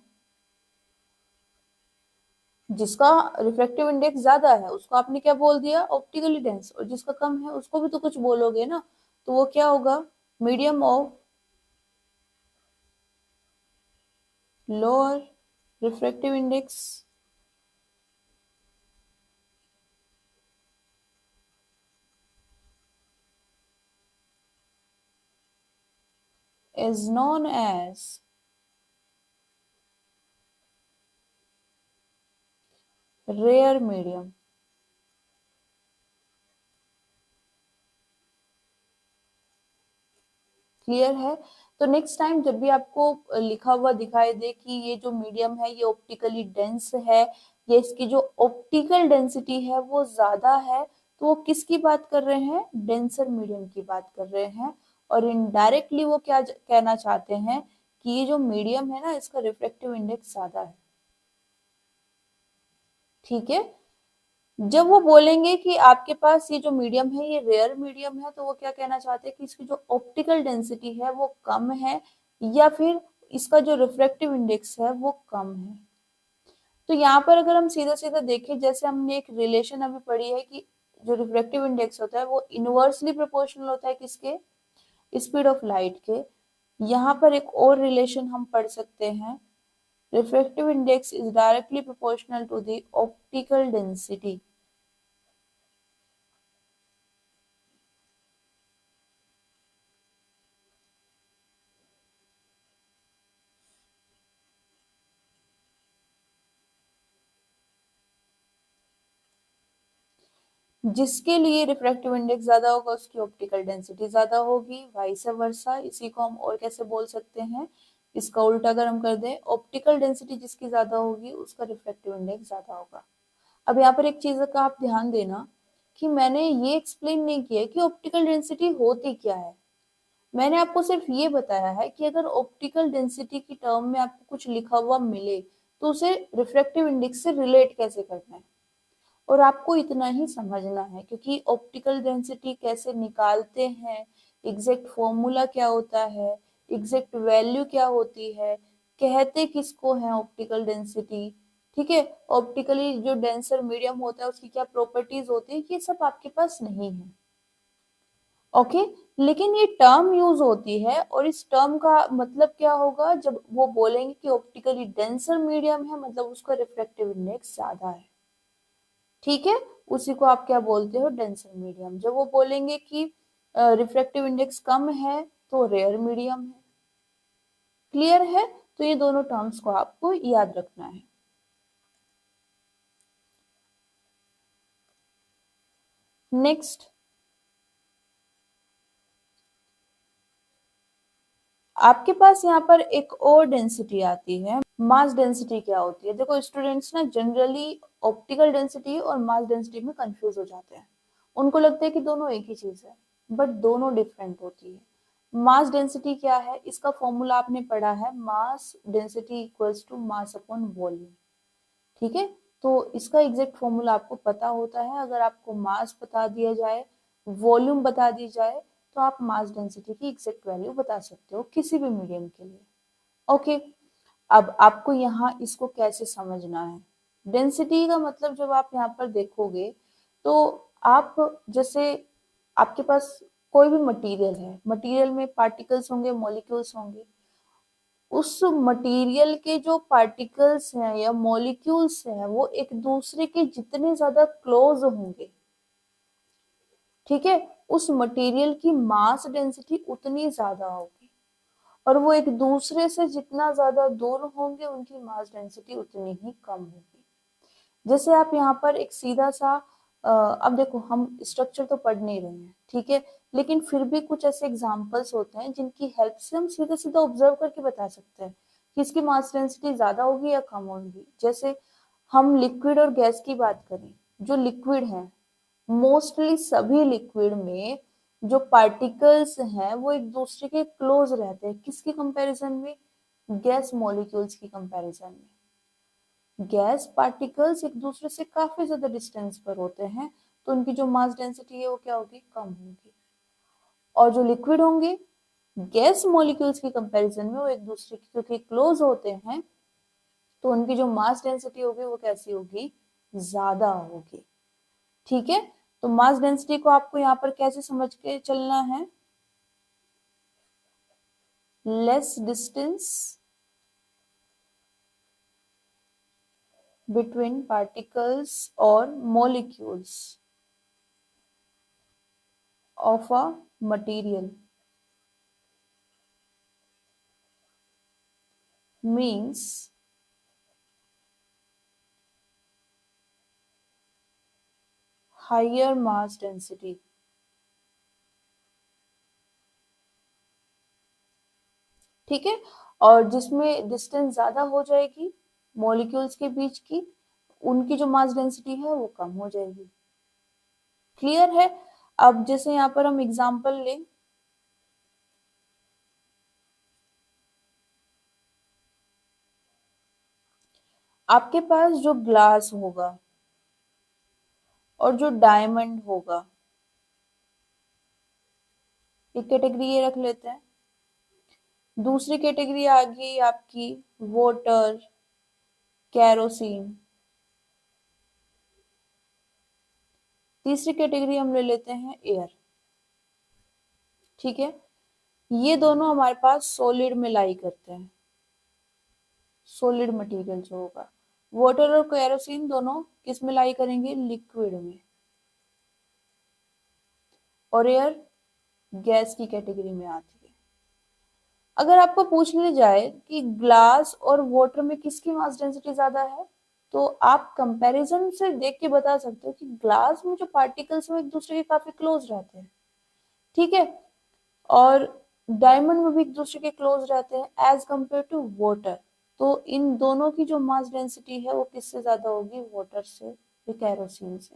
जिसका रिफ्रैक्टिव इंडेक्स ज्यादा है उसको आपने क्या बोल दिया, ऑप्टिकली डेंस, और जिसका कम है उसको भी तो कुछ बोलोगे ना, तो वो क्या होगा, medium of lower refractive index is known as rare medium। Clear है? तो नेक्स्ट टाइम जब भी आपको लिखा हुआ दिखाई दे कि ये जो मीडियम है ये ऑप्टिकली डेंस है, ये इसकी जो ऑप्टिकल डेंसिटी है वो ज्यादा है, तो वो किसकी बात कर रहे हैं, डेंसर मीडियम की बात कर रहे हैं। और इनडायरेक्टली वो क्या कहना चाहते हैं कि ये जो मीडियम है ना इसका रिफ्रैक्टिव इंडेक्स ज्यादा है। ठीक है, जब वो बोलेंगे कि आपके पास ये जो मीडियम है ये रेयर मीडियम है, तो वो क्या कहना चाहते हैं कि इसकी जो ऑप्टिकल डेंसिटी है वो कम है, या फिर इसका जो रिफ्रैक्टिव इंडेक्स है वो कम है। तो यहाँ पर अगर हम सीधा सीधा देखें, जैसे हमने एक रिलेशन अभी पढ़ी है कि जो रिफ्रैक्टिव इंडेक्स होता है वो इनवर्सली प्रोपोर्शनल होता है किसके, स्पीड ऑफ लाइट के। यहाँ पर एक और रिलेशन हम पढ़ सकते हैं, refractive index is directly proportional to the optical density. जिसके लिए रिफ्रैक्टिव इंडेक्स ज्यादा होगा उसकी ऑप्टिकल डेंसिटी ज्यादा होगी, वाइस वर्सा। इसी को हम और कैसे बोल सकते हैं, इसका उल्टा अगर हम कर दें, ऑप्टिकल डेंसिटी जिसकी ज्यादा होगी उसका रिफ्रैक्टिव इंडेक्स ज्यादा होगा। अब यहाँ पर एक चीज का आप ध्यान देना कि मैंने ये एक्सप्लेन नहीं किया कि ऑप्टिकल डेंसिटी होती क्या है। मैंने आपको सिर्फ ये बताया है कि अगर ऑप्टिकल डेंसिटी की टर्म में आपको कुछ लिखा हुआ मिले तो उसे रिफ्रैक्टिव इंडेक्स से रिलेट कैसे करना है, और आपको इतना ही समझना है, क्योंकि ऑप्टिकल डेंसिटी कैसे निकालते हैं, एग्जैक्ट फॉर्मूला क्या होता है, एग्जैक्ट वैल्यू क्या होती है, कहते किसको है ऑप्टिकल डेंसिटी। ठीक है, ऑप्टिकली जो डेंसर मीडियम होता है उसकी क्या प्रॉपर्टीज होती है, ये सब आपके पास नहीं है। ओके, लेकिन ये टर्म यूज होती है, और इस टर्म का मतलब क्या होगा, जब वो बोलेंगे कि ऑप्टिकली डेंसर मीडियम है मतलब उसका रिफ्रैक्टिव इंडेक्स ज्यादा है। ठीक है, उसी को आप क्या बोलते हो, डेंसर मीडियम। जब वो बोलेंगे कि रिफ्रैक्टिव इंडेक्स कम है तो रेयर मीडियम है। क्लियर है? तो ये दोनों टर्म्स को आपको याद रखना है। नेक्स्ट, आपके पास यहाँ पर एक और डेंसिटी आती है, मास डेंसिटी। क्या होती है, देखो स्टूडेंट्स ना जनरली ऑप्टिकल डेंसिटी और मास डेंसिटी में कंफ्यूज हो जाते हैं। उनको लगता है कि दोनों एक ही चीज है, बट दोनों डिफरेंट होती है। मास डेंसिटी क्या है, इसका फॉर्मूला आपने पढ़ा है, mass density equals to mass upon volume. ठीक है, तो इसका एग्जैक्ट फॉर्मूला आपको पता होता है। अगर आपको मास बता दिया जाए, वॉल्यूम बता दी जाए, तो आप मास डेंसिटी की एग्जैक्ट वैल्यू बता सकते हो किसी भी मीडियम के लिए। ओके, अब आपको यहाँ इसको कैसे समझना है, डेंसिटी का मतलब जब आप यहाँ पर देखोगे तो आप जैसे आपके पास कोई भी मटेरियल है, मटेरियल में पार्टिकल्स होंगे, मॉलिक्यूल्स होंगे, उस मटेरियल के जो पार्टिकल्स हैं या मॉलिक्यूल्स हैं वो एक दूसरे के जितने ज्यादा क्लोज होंगे, ठीक है, उस मटेरियल की मास डेंसिटी उतनी ज्यादा होगी, और वो एक दूसरे से जितना ज्यादा दूर होंगे उनकी मास डेंसिटी उतनी ही कम होगी। जैसे आप यहाँ पर एक सीधा सा अब देखो, हम स्ट्रक्चर तो पढ़ नहीं रहे हैं, ठीक है, लेकिन फिर भी कुछ ऐसे एग्जांपल्स होते हैं जिनकी हेल्प से हम सीधा सीधा ऑब्जर्व करके बता सकते हैं कि इसकी मास डेंसिटी ज्यादा होगी या कम होगी। जैसे हम लिक्विड और गैस की बात करें, जो लिक्विड है, मोस्टली सभी लिक्विड में जो पार्टिकल्स हैं वो एक दूसरे के क्लोज रहते हैं, किसकी कंपैरिजन में? गैस मॉलिक्यूल्स की कंपैरिजन में। गैस पार्टिकल्स एक दूसरे से काफी ज्यादा डिस्टेंस पर होते हैं, तो उनकी जो मास डेंसिटी है वो क्या होगी? कम होगी। और जो लिक्विड होंगे, गैस मॉलिक्यूल्स की कंपैरिजन में वो एक दूसरे के क्योंकि क्लोज होते हैं, तो उनकी जो मास डेंसिटी होगी वो कैसी होगी? ज्यादा होगी। ठीक है, तो मास डेंसिटी को आपको यहाँ पर कैसे समझ के चलना है? Less distance between particles or molecules of a material means higher mass density। ठीक है, और जिसमें डिस्टेंस ज्यादा हो जाएगी मॉलिक्यूल्स के बीच की, उनकी जो मास डेंसिटी है वो कम हो जाएगी। क्लियर है? अब जैसे यहाँ पर हम एग्जांपल लें, आपके पास जो ग्लास होगा और जो डायमंड होगा, एक कैटेगरी ये रख लेते हैं। दूसरी कैटेगरी आ गई आपकी वाटर, कैरोसिन। तीसरी कैटेगरी हम ले लेते हैं एयर। ठीक है, ये दोनों हमारे पास सॉलिड में लाई करते हैं, सॉलिड मटेरियल जो होगा। वाटर और कैरोसिन दोनों किस में लाई करेंगे? लिक्विड में। और एयर गैस की कैटेगरी में आती है। अगर आपको पूछ लिया जाए कि ग्लास और वाटर में किसकी मास डेंसिटी ज्यादा है, तो आप कंपैरिजन से देख के बता सकते हो कि ग्लास में जो पार्टिकल्स हैं वो एक दूसरे के काफी क्लोज रहते हैं, ठीक है, और डायमंड में भी एक दूसरे के क्लोज रहते हैं एज कंपेयर टू वाटर। तो इन दोनों की जो मास डेंसिटी है वो किससे ज्यादा होगी? वाटर से या कैरोसिन से।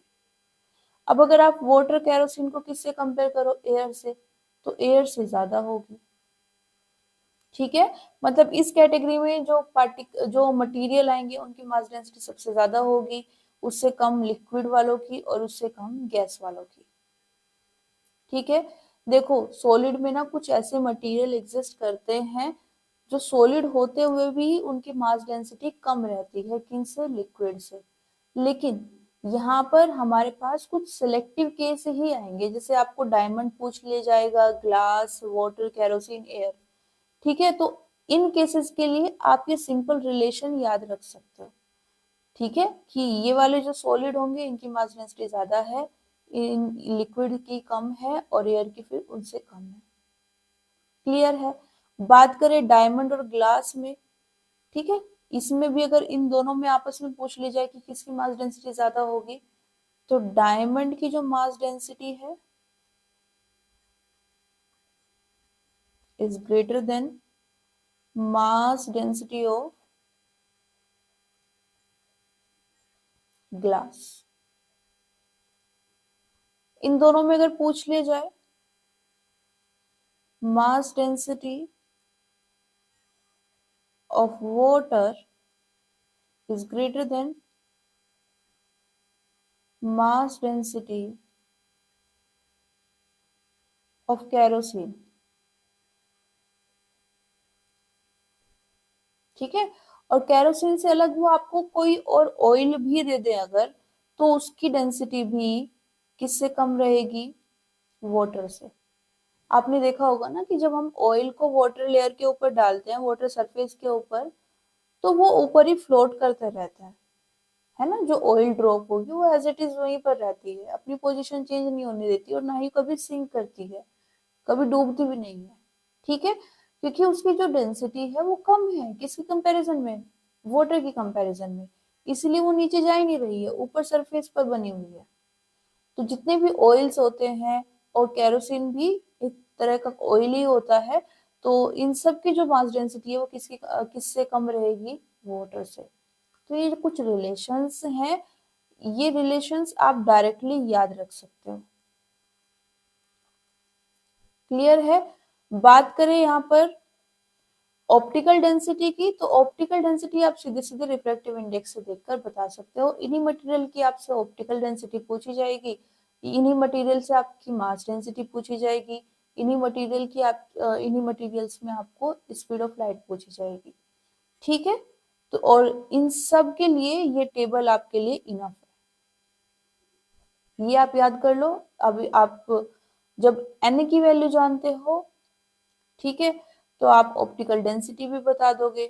अब अगर आप वाटर कैरोसिन को किससे कंपेयर करो? एयर से, तो एयर से ज्यादा होगी। ठीक है, मतलब इस कैटेगरी में जो मटेरियल आएंगे उनकी मास डेंसिटी सबसे ज्यादा होगी, उससे कम लिक्विड वालों की और उससे कम गैस वालों की। ठीक है, देखो सॉलिड में ना कुछ ऐसे मटेरियल एग्जिस्ट करते हैं जो सॉलिड होते हुए भी उनकी मास डेंसिटी कम रहती है, किनसे? लिक्विड से। लेकिन यहाँ पर हमारे पास कुछ सिलेक्टिव केस ही आएंगे, जैसे आपको डायमंड पूछ लिया जाएगा, ग्लास, वाटर, कैरोसिन, एयर। ठीक है, तो इन केसेस के लिए आप ये सिंपल रिलेशन याद रख सकते हो। ठीक है, कि ये वाले जो सॉलिड होंगे इनकी मास डेंसिटी ज्यादा है, इन लिक्विड की कम है, और एयर की फिर उनसे कम है। क्लियर है? बात करें डायमंड और ग्लास में, ठीक है, इसमें भी अगर इन दोनों में आपस में पूछ ली जाए कि किसकी मास डेंसिटी ज्यादा होगी, तो डायमंड की जो मास डेंसिटी है is greater than mass density of glass. इन दोनों में अगर पूछ लिया जाए mass density of water is greater than mass density of kerosene। ठीक है, और केरोसिन से अलग वो आपको कोई और ऑयल भी दे दे अगर, तो उसकी डेंसिटी भी किससे कम रहेगी? वाटर से। आपने देखा होगा ना कि जब हम ऑयल को वाटर लेयर के ऊपर डालते हैं, वाटर सरफेस के ऊपर, तो वो ऊपर ही फ्लोट करता रहता है। है ना, जो ऑयल ड्रॉप होगी वो एज इट इज वहीं पर रहती है, अपनी पोजीशन चेंज नहीं होने देती और ना ही कभी सिंक करती है, कभी डूबती भी नहीं है। ठीक है, क्योंकि उसकी जो डेंसिटी है वो कम है, किसके कंपैरिजन में, वाटर की कंपैरिजन में, इसलिए वो नीचे जा ही नहीं रही है, ऊपर सरफेस पर बनी हुई है। तो जितने भी ऑयल्स होते हैं, और केरोसिन भी एक तरह का ऑयल ही होता है, तो इन सब की जो मास डेंसिटी है वो किससे कम रहेगी, वाटर से। तो ये कुछ रिलेशंस हैं, ये रिलेशंस आप डायरेक्टली याद रख सकते हो। क्लियर है। बात करें यहाँ पर ऑप्टिकल डेंसिटी की, तो ऑप्टिकल डेंसिटी आप सीधे सीधे रिफ्रैक्टिव इंडेक्स से देखकर बता सकते हो। इन्हीं मटेरियल की आपसे ऑप्टिकल डेंसिटी पूछी जाएगी, इन्हीं मटेरियल से आपकी मास डेंसिटी पूछी जाएगी, इन्हीं मटेरियल्स में आपको स्पीड ऑफ लाइट पूछी जाएगी। ठीक है, तो और इन सब के लिए ये टेबल आपके लिए इनफ है, ये आप याद कर लो। अभी आप जब n की वैल्यू जानते हो, ठीक है, तो आप ऑप्टिकल डेंसिटी भी बता दोगे,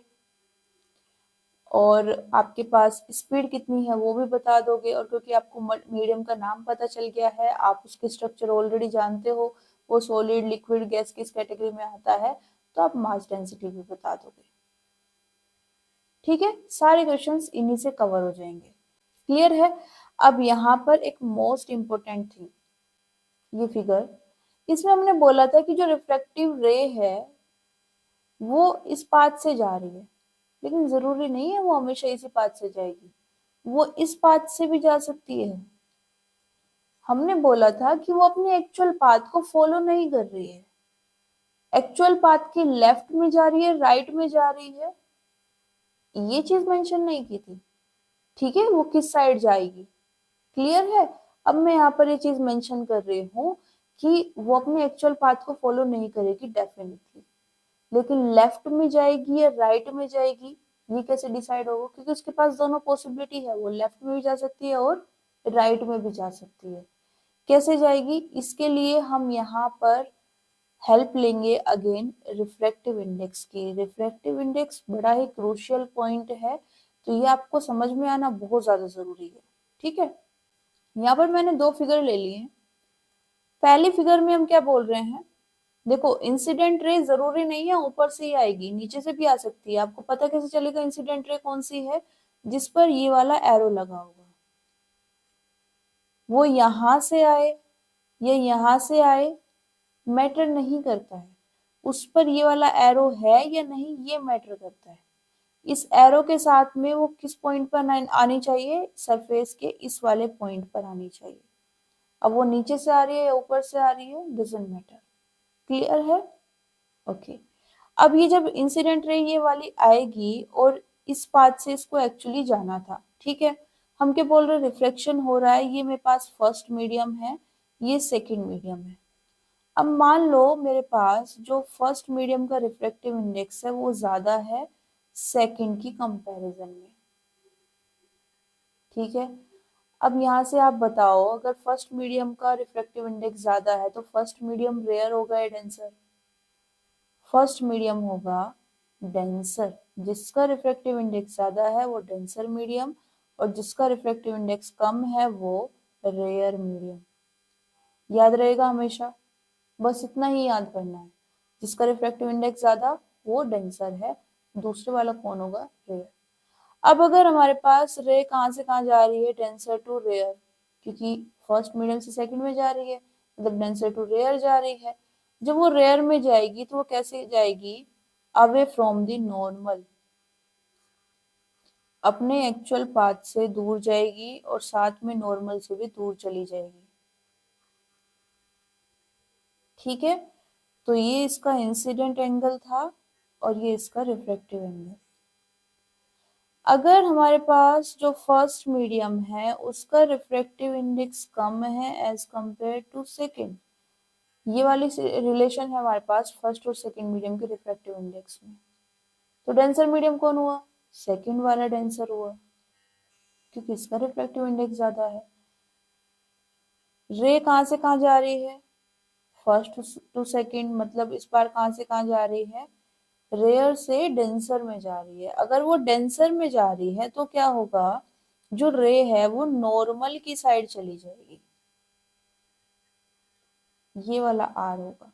और आपके पास स्पीड कितनी है वो भी बता दोगे, और क्योंकि आपको मीडियम का नाम पता चल गया है, आप उसके स्ट्रक्चर ऑलरेडी जानते हो, वो सॉलिड लिक्विड गैस किस कैटेगरी में आता है, तो आप मास डेंसिटी भी बता दोगे। ठीक है, सारे क्वेश्चंस इन्हीं से कवर हो जाएंगे। क्लियर है। अब यहाँ पर एक मोस्ट इंपोर्टेंट थिंग, ये फिगर, इसमें हमने बोला था कि जो रिफ्रैक्टिव रे है वो इस पाथ से जा रही है, लेकिन जरूरी नहीं है वो हमेशा इसी पाथ से जाएगी, वो इस पाथ से भी जा सकती है। हमने बोला था कि वो अपने एक्चुअल पाथ को फॉलो नहीं कर रही है, एक्चुअल पाथ के लेफ्ट में जा रही है, राइट में जा रही है, ये चीज मेंशन नहीं की थी। ठीक है, वो किस साइड जाएगी, क्लियर है। अब मैं यहाँ पर ये चीज मेंशन कर रही हूँ कि वो अपने एक्चुअल पाथ को फॉलो नहीं करेगी डेफिनेटली, लेकिन लेफ्ट में जाएगी या राइट में जाएगी ये कैसे डिसाइड होगा, क्योंकि उसके पास दोनों पॉसिबिलिटी है, वो लेफ्ट में भी जा सकती है और राइट में भी जा सकती है। कैसे जाएगी, इसके लिए हम यहाँ पर हेल्प लेंगे अगेन रिफ्रैक्टिव इंडेक्स की। रिफ्रैक्टिव इंडेक्स बड़ा ही क्रूशियल पॉइंट है, तो ये आपको समझ में आना बहुत ज्यादा जरूरी है। ठीक है, यहाँ पर मैंने दो फिगर ले ली है। पहली फिगर में हम क्या बोल रहे हैं, देखो इंसिडेंट रे जरूरी नहीं है ऊपर से ही आएगी, नीचे से भी आ सकती है। आपको पता कैसे चलेगा इंसिडेंट रे कौन सी है, जिस पर ये वाला एरो लगा होगा, वो यहां से आए या यहां से आए मैटर नहीं करता है, उस पर ये वाला एरो है या नहीं ये मैटर करता है। इस एरो के साथ में वो किस पॉइंट पर आनी चाहिए, सरफेस के इस वाले पॉइंट पर आनी चाहिए। अब वो नीचे से आ रही है या ऊपर से आ रही है, डजंट मैटर। क्लियर है। ओके, अब ये जब इंसिडेंट रे ये वाली आएगी और इस पाथ से इसको एक्चुअली जाना था, ठीक है, हम क्या बोल रहे हैं, रिफ्लेक्शन हो रहा है, ये मेरे पास फर्स्ट मीडियम है, ये सेकंड मीडियम है। अब मान लो मेरे पास जो फर्स्ट मीडियम का रिफ्लेक्टिव इंडेक्स है वो ज्यादा है सेकंड की कंपैरिजन में। ठीक है, अब यहाँ से आप बताओ, अगर फर्स्ट मीडियम का रिफ्लेक्टिव इंडेक्स ज्यादा है तो फर्स्ट मीडियम रेयर होगा या डेंसर, फर्स्ट मीडियम होगा डेंसर। जिसका रिफ्रैक्टिव इंडेक्स ज्यादा है वो डेंसर मीडियम, और जिसका रिफ्रैक्टिव इंडेक्स कम है वो रेयर मीडियम। याद रहेगा हमेशा, बस इतना ही याद करना है, जिसका रिफ्रैक्टिव इंडेक्स ज्यादा वो डेंसर है, दूसरे वाला कौन होगा, रेयर। अब अगर हमारे पास रे कहाँ से कहाँ जा रही है, डेंसर टू रेयर, क्योंकि फर्स्ट मीडियम से सेकंड में जा रही है, मतलब डेंसर टू रेयर जा रही है। जब वो रेयर में जाएगी तो वो कैसे जाएगी, अवे फ्रॉम द नॉर्मल, अपने एक्चुअल पाथ से दूर जाएगी और साथ में नॉर्मल से भी दूर चली जाएगी। ठीक है, तो ये इसका इंसिडेंट एंगल था और ये इसका रिफ्रैक्टिव एंगल। अगर हमारे पास जो फर्स्ट मीडियम है उसका रिफ्रैक्टिव इंडेक्स कम है एज कंपेयर टू सेकंड, ये वाली रिलेशन है हमारे पास फर्स्ट और सेकंड मीडियम के रिफ्रैक्टिव इंडेक्स में, तो डेंसर मीडियम कौन हुआ, सेकंड वाला डेंसर हुआ, क्योंकि इसका रिफ्रैक्टिव इंडेक्स ज्यादा है। रे कहाँ से कहाँ जा रही है, फर्स्ट टू सेकंड, मतलब इस बार कहाँ से कहाँ जा रही है, रेयर से डेंसर में जा रही है। अगर वो डेंसर में जा रही है तो क्या होगा, जो रे है वो नॉर्मल की साइड चली जाएगी, ये वाला आर होगा।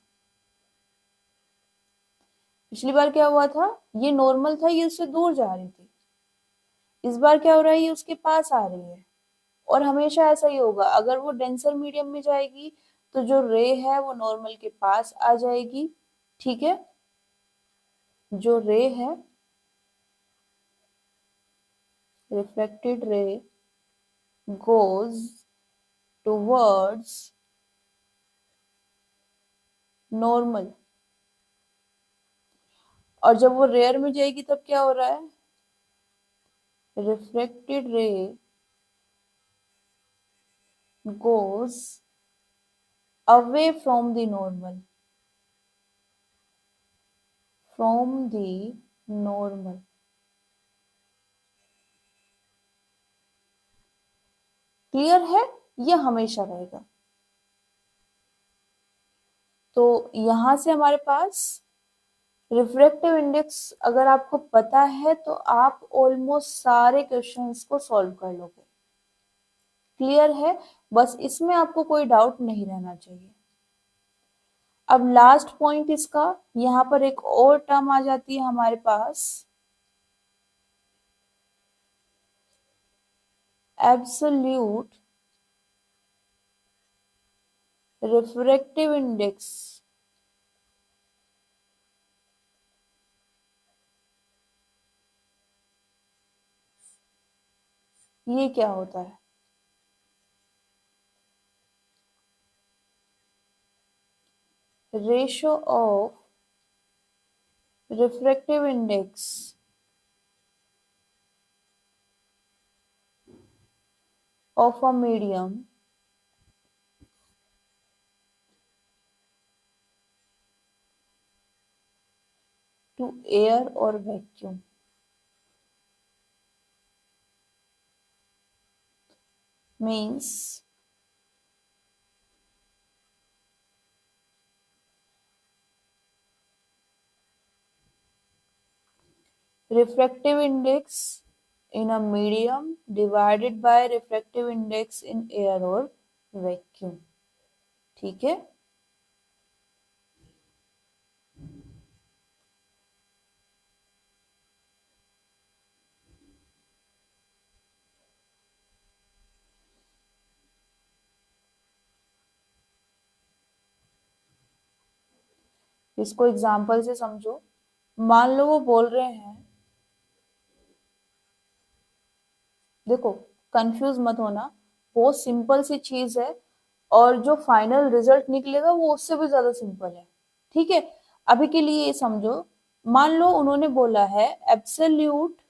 पिछली बार क्या हुआ था, ये नॉर्मल था, ये उससे दूर जा रही थी। इस बार क्या हो रहा है, ये उसके पास आ रही है। और हमेशा ऐसा ही होगा, अगर वो डेंसर मीडियम में जाएगी तो जो रे है वो नॉर्मल के पास आ जाएगी। ठीक है, जो रे है, reflected ray goes towards normal, और जब वो रेयर में जाएगी तब क्या हो रहा है, reflected ray goes away from the normal, from the normal। Clear है, ये हमेशा रहेगा। तो यहां से हमारे पास रिफ्रैक्टिव इंडेक्स अगर आपको पता है तो आप ऑलमोस्ट सारे क्वेश्चंस को सॉल्व कर लोगे। क्लियर है, बस इसमें आपको कोई डाउट नहीं रहना चाहिए। अब लास्ट पॉइंट इसका, यहां पर एक और टर्म आ जाती है हमारे पास, एब्सोल्यूट रिफ्रैक्टिव इंडेक्स। ये क्या होता है, ratio of refractive index of a medium to air और vacuum. Means refractive index in a medium divided by refractive index in air और vacuum। ठीक है, इसको एग्जांपल से समझो। मान लो वो बोल रहे हैं, देखो कंफ्यूज मत होना, बहुत सिंपल सी चीज है, और जो फाइनल रिजल्ट निकलेगा वो उससे भी ज्यादा सिंपल है। ठीक है, अभी के लिए ये समझो। मान लो उन्होंने बोला है absolute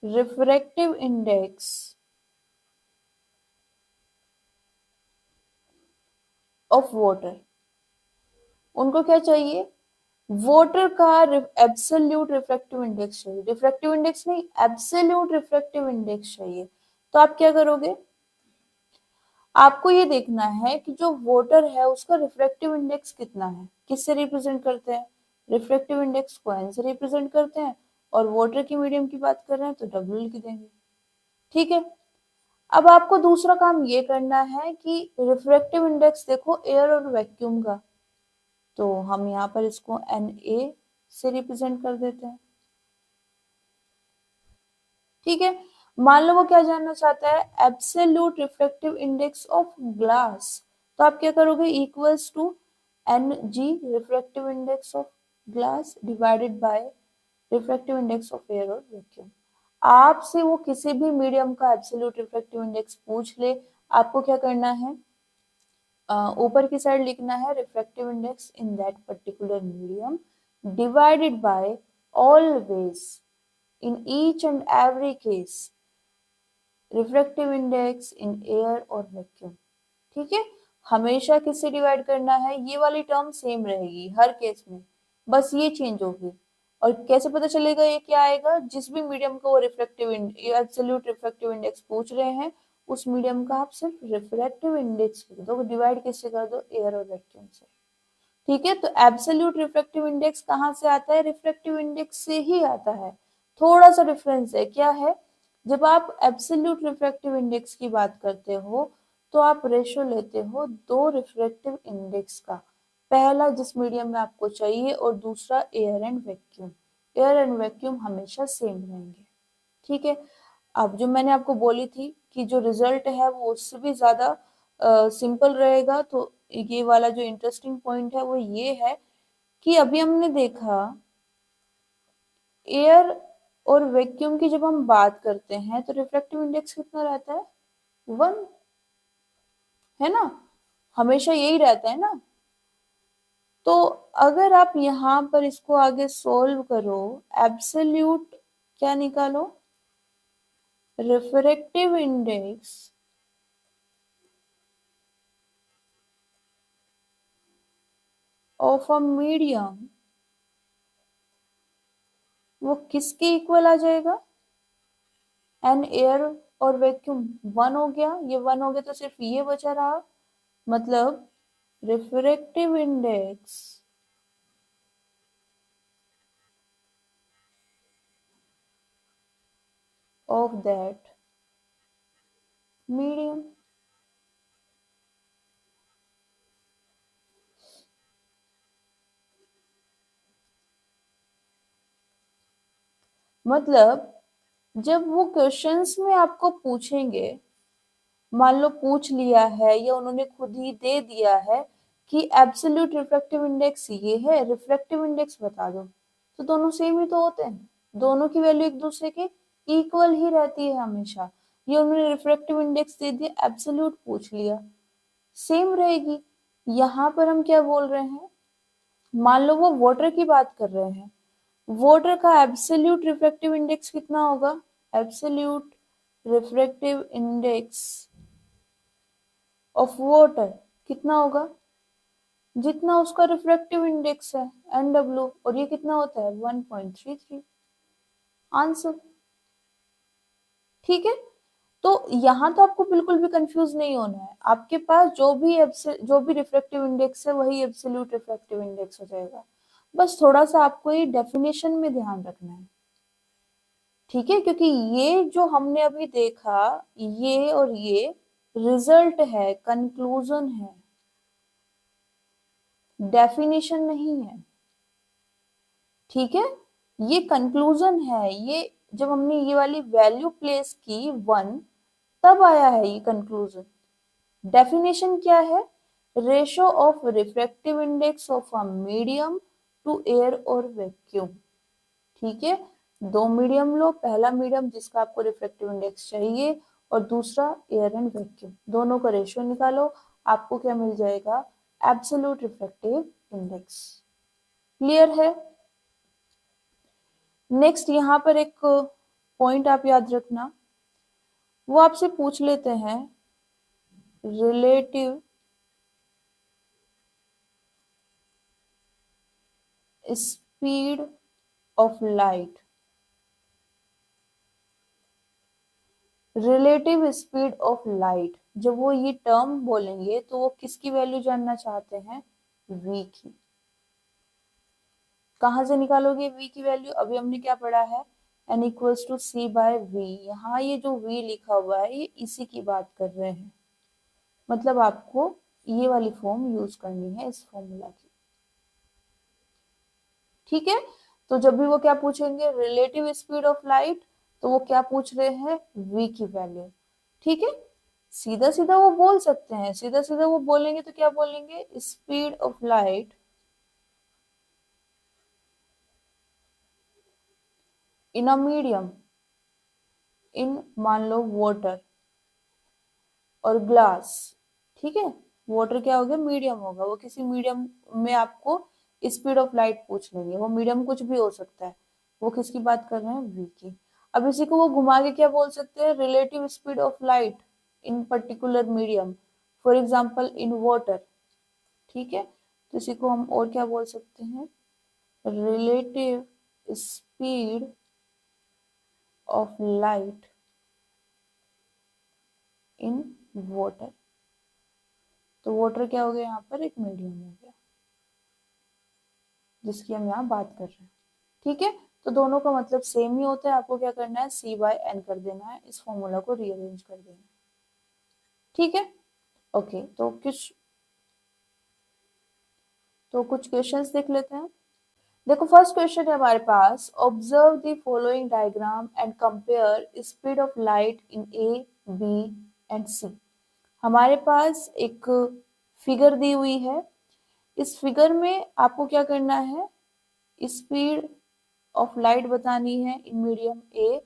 refractive index of water. उनको क्या चाहिए, वाटर का एब्सोल्यूट रिफ्रैक्टिव इंडेक्स चाहिए, रिफ्रैक्टिव इंडेक्स नहीं, एब्सोल्यूट रिफ्रैक्टिव इंडेक्स चाहिए। तो आप क्या करोगे, आपको ये देखना है कि जो वाटर है उसका रिफ्रैक्टिव इंडेक्स कितना है, किससे रिप्रेजेंट करते हैं, रिफ्रैक्टिव इंडेक्स को एन से रिप्रेजेंट करते हैं, और वाटर की मीडियम की बात कर रहे हैं तो डब्ल्यू लिख देंगे। ठीक है, अब आपको दूसरा काम ये करना है कि रिफ्रैक्टिव इंडेक्स देखो एयर और वैक्यूम का, तो हम यहाँ पर इसको एन ए से रिप्रेजेंट कर देते हैं। ठीक है, मान लो वो क्या जानना चाहता है, absolute refractive index of glass. तो आप क्या करोगे, equals to N G refractive index of glass divided by refractive index of air और वैक्यूम। आपसे वो किसी भी मीडियम का एब्सोल्यूट रिफ्रैक्टिव इंडेक्स पूछ ले, आपको क्या करना है, ऊपर की साइड लिखना है refractive index in that particular medium divided by always in each and every case refractive index in air और वैक्यूम। ठीक है, हमेशा किससे डिवाइड करना है, ये वाली टर्म सेम रहेगी हर केस में, बस ये चेंज होगी। और कैसे पता चलेगा ये क्या आएगा, जिस भी मीडियम को वो रिफ्रैक्टिव एब्सोल्यूट रिफ्रैक्टिव इंडेक्स पूछ रहे हैं उस मीडियम का आप सिर्फ रिफ्रैक्टिव इंडेक्स लिख दो, डिवाइड किससे कर दो, एयर और वैक्यूम से। ठीक है, तो एब्सोल्यूट रिफ्रैक्टिव इंडेक्स कहाँ से आता है? रिफ्रैक्टिव इंडेक्स से ही आता है। थोड़ा सा डिफरेंस है, क्या है? जब आप एब्सोल्यूट रिफ्रैक्टिव इंडेक्स की बात करते हो तो आप रेशो लेते हो दो रिफ्रैक्टिव इंडेक्स का, पहला जिस मीडियम में आपको चाहिए और दूसरा air and vacuum. Air and vacuum हमेशा सेम रहेंगे, ठीक है। अब जो मैंने आपको बोली थी कि जो रिजल्ट है वो उससे भी ज्यादा सिंपल रहेगा, तो ये वाला जो इंटरेस्टिंग पॉइंट है वो ये है कि अभी हमने देखा एयर और वैक्यूम की जब हम बात करते हैं तो रिफ्रैक्टिव इंडेक्स कितना रहता है? 1, है ना, हमेशा यही रहता है ना। तो अगर आप यहाँ पर इसको आगे सोल्व करो, एब्सोल्यूट क्या निकालो? Refractive index of a medium, वो किसके इक्वल आ जाएगा? एन एयर और वैक्यूम 1 हो गया, ये 1 हो गया तो सिर्फ ये बचा रहा, मतलब refractive index of that medium. मतलब जब वो क्वेश्चंस में आपको पूछेंगे, मान लो पूछ लिया है या उन्होंने खुद ही दे दिया है कि एब्सोल्यूट रिफ्रैक्टिव इंडेक्स ये है, रिफ्रैक्टिव इंडेक्स बता दो, तो दोनों सेम ही तो होते हैं, दोनों की वैल्यू एक दूसरे के इक्वल ही रहती है हमेशा। ये उन्होंने रिफ्रैक्टिव इंडेक्स दे दिया, एब्सोल्यूट पूछ लिया, सेम रहेगी। यहाँ पर हम क्या बोल रहे हैं, मान लो वो वाटर की बात कर रहे हैं, वाटर का एब्सोल्यूट रिफ्रैक्टिव इंडेक्स कितना होगा? Absolute refractive index of water कितना होगा? जितना उसका रिफ्रैक्टिव इंडेक्स है NW, और ये कितना होता है? 1.33। आंसर, ठीक है। तो यहाँ तो आपको बिल्कुल भी कंफ्यूज नहीं होना है, आपके पास जो भी रिफ्रैक्टिव इंडेक्स है वही एब्सोल्यूट रिफ्रैक्टिव इंडेक्स हो जाएगा। बस थोड़ा सा आपको ये डेफिनेशन में ध्यान रखना है, ठीक है, क्योंकि ये जो हमने अभी देखा, ये और ये रिजल्ट है, कंक्लूजन है, डेफिनेशन नहीं है, ठीक है। ये कंक्लूजन है, ये जब हमने ये वाली वैल्यू प्लेस की 1, तब आया है ये कंक्लूजन। डेफिनेशन क्या है? Ratio of refractive index of a medium to air और वैक्यूम, ठीक है। दो मीडियम लो, पहला मीडियम जिसका आपको रिफ्रैक्टिव इंडेक्स चाहिए और दूसरा एयर एंड वैक्यूम, दोनों का रेशियो निकालो, आपको क्या मिल जाएगा? Absolute refractive index. क्लियर है? नेक्स्ट यहाँ पर एक पॉइंट आप याद रखना, वो आपसे पूछ लेते हैं relative speed of light. Relative speed of light, जब वो ये टर्म बोलेंगे तो वो किसकी वैल्यू जानना चाहते हैं? v की। कहाँ से निकालोगे v की वैल्यू? अभी हमने क्या पढ़ा है? n equals to C by V. यहाँ ये जो v लिखा हुआ है ये इसी की बात कर रहे हैं, मतलब आपको ये वाली फॉर्म यूज करनी है इस फॉर्मूला की, ठीक है। तो जब भी वो क्या पूछेंगे, रिलेटिव स्पीड ऑफ लाइट, तो वो क्या पूछ रहे हैं? v की वैल्यू, ठीक है। सीधा सीधा वो बोल सकते हैं, सीधा सीधा वो बोलेंगे तो क्या बोलेंगे? Speed of light in a medium, in मान लो वाटर और ग्लास, ठीक है। वाटर क्या हो गया? मीडियम होगा, वो किसी मीडियम में आपको स्पीड ऑफ लाइट पूछ लेंगे, वो मीडियम कुछ भी हो सकता है, वो किसकी बात कर रहे हैं? v की। अब इसी को वो घुमा के क्या बोल सकते हैं? Relative speed of light in particular medium, for example in water, ठीक है। तो इसी को हम और क्या बोल सकते हैं? Relative speed of light in water. तो वाटर क्या हो गया? यहाँ पर एक मीडियम हो गया, जिसकी हम यहाँ बात कर रहे हैं। ठीक है, तो दोनों का मतलब सेम ही होता है। आपको क्या करना है, c/n कर देना है, इस फॉर्मूला को रीअरेंज कर देना है। ठीक है, ओके, तो कुछ क्वेश्चंस देख लेते हैं। देखो, फर्स्ट क्वेश्चन है हमारे पास, observe the following diagram and compare speed of light in A, B and C. हमारे पास एक फिगर दी हुई है। इस फिगर में आपको क्या करना है, स्पीड ऑफ लाइट बतानी है इन मीडियम ए,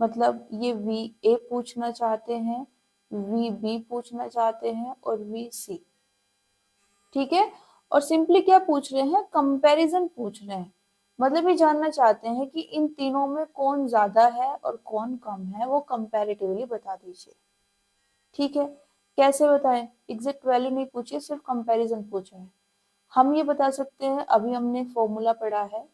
मतलब ये वी ए पूछना चाहते हैं, वी बी पूछना चाहते हैं और वी सी। ठीक है, और सिंपली क्या पूछ रहे हैं, कंपैरिजन पूछ रहे हैं। मतलब ये जानना चाहते हैं कि इन तीनों में कौन ज्यादा है और कौन कम है, वो कंपैरेटिवली बता दीजिए। ठीक है, कैसे बताएं, एग्जैक्ट वैल्यू नहीं पूछी, सिर्फ कंपैरिजन पूछा है। हम ये बता सकते हैं, अभी हमने फॉर्मूला पढ़ा है,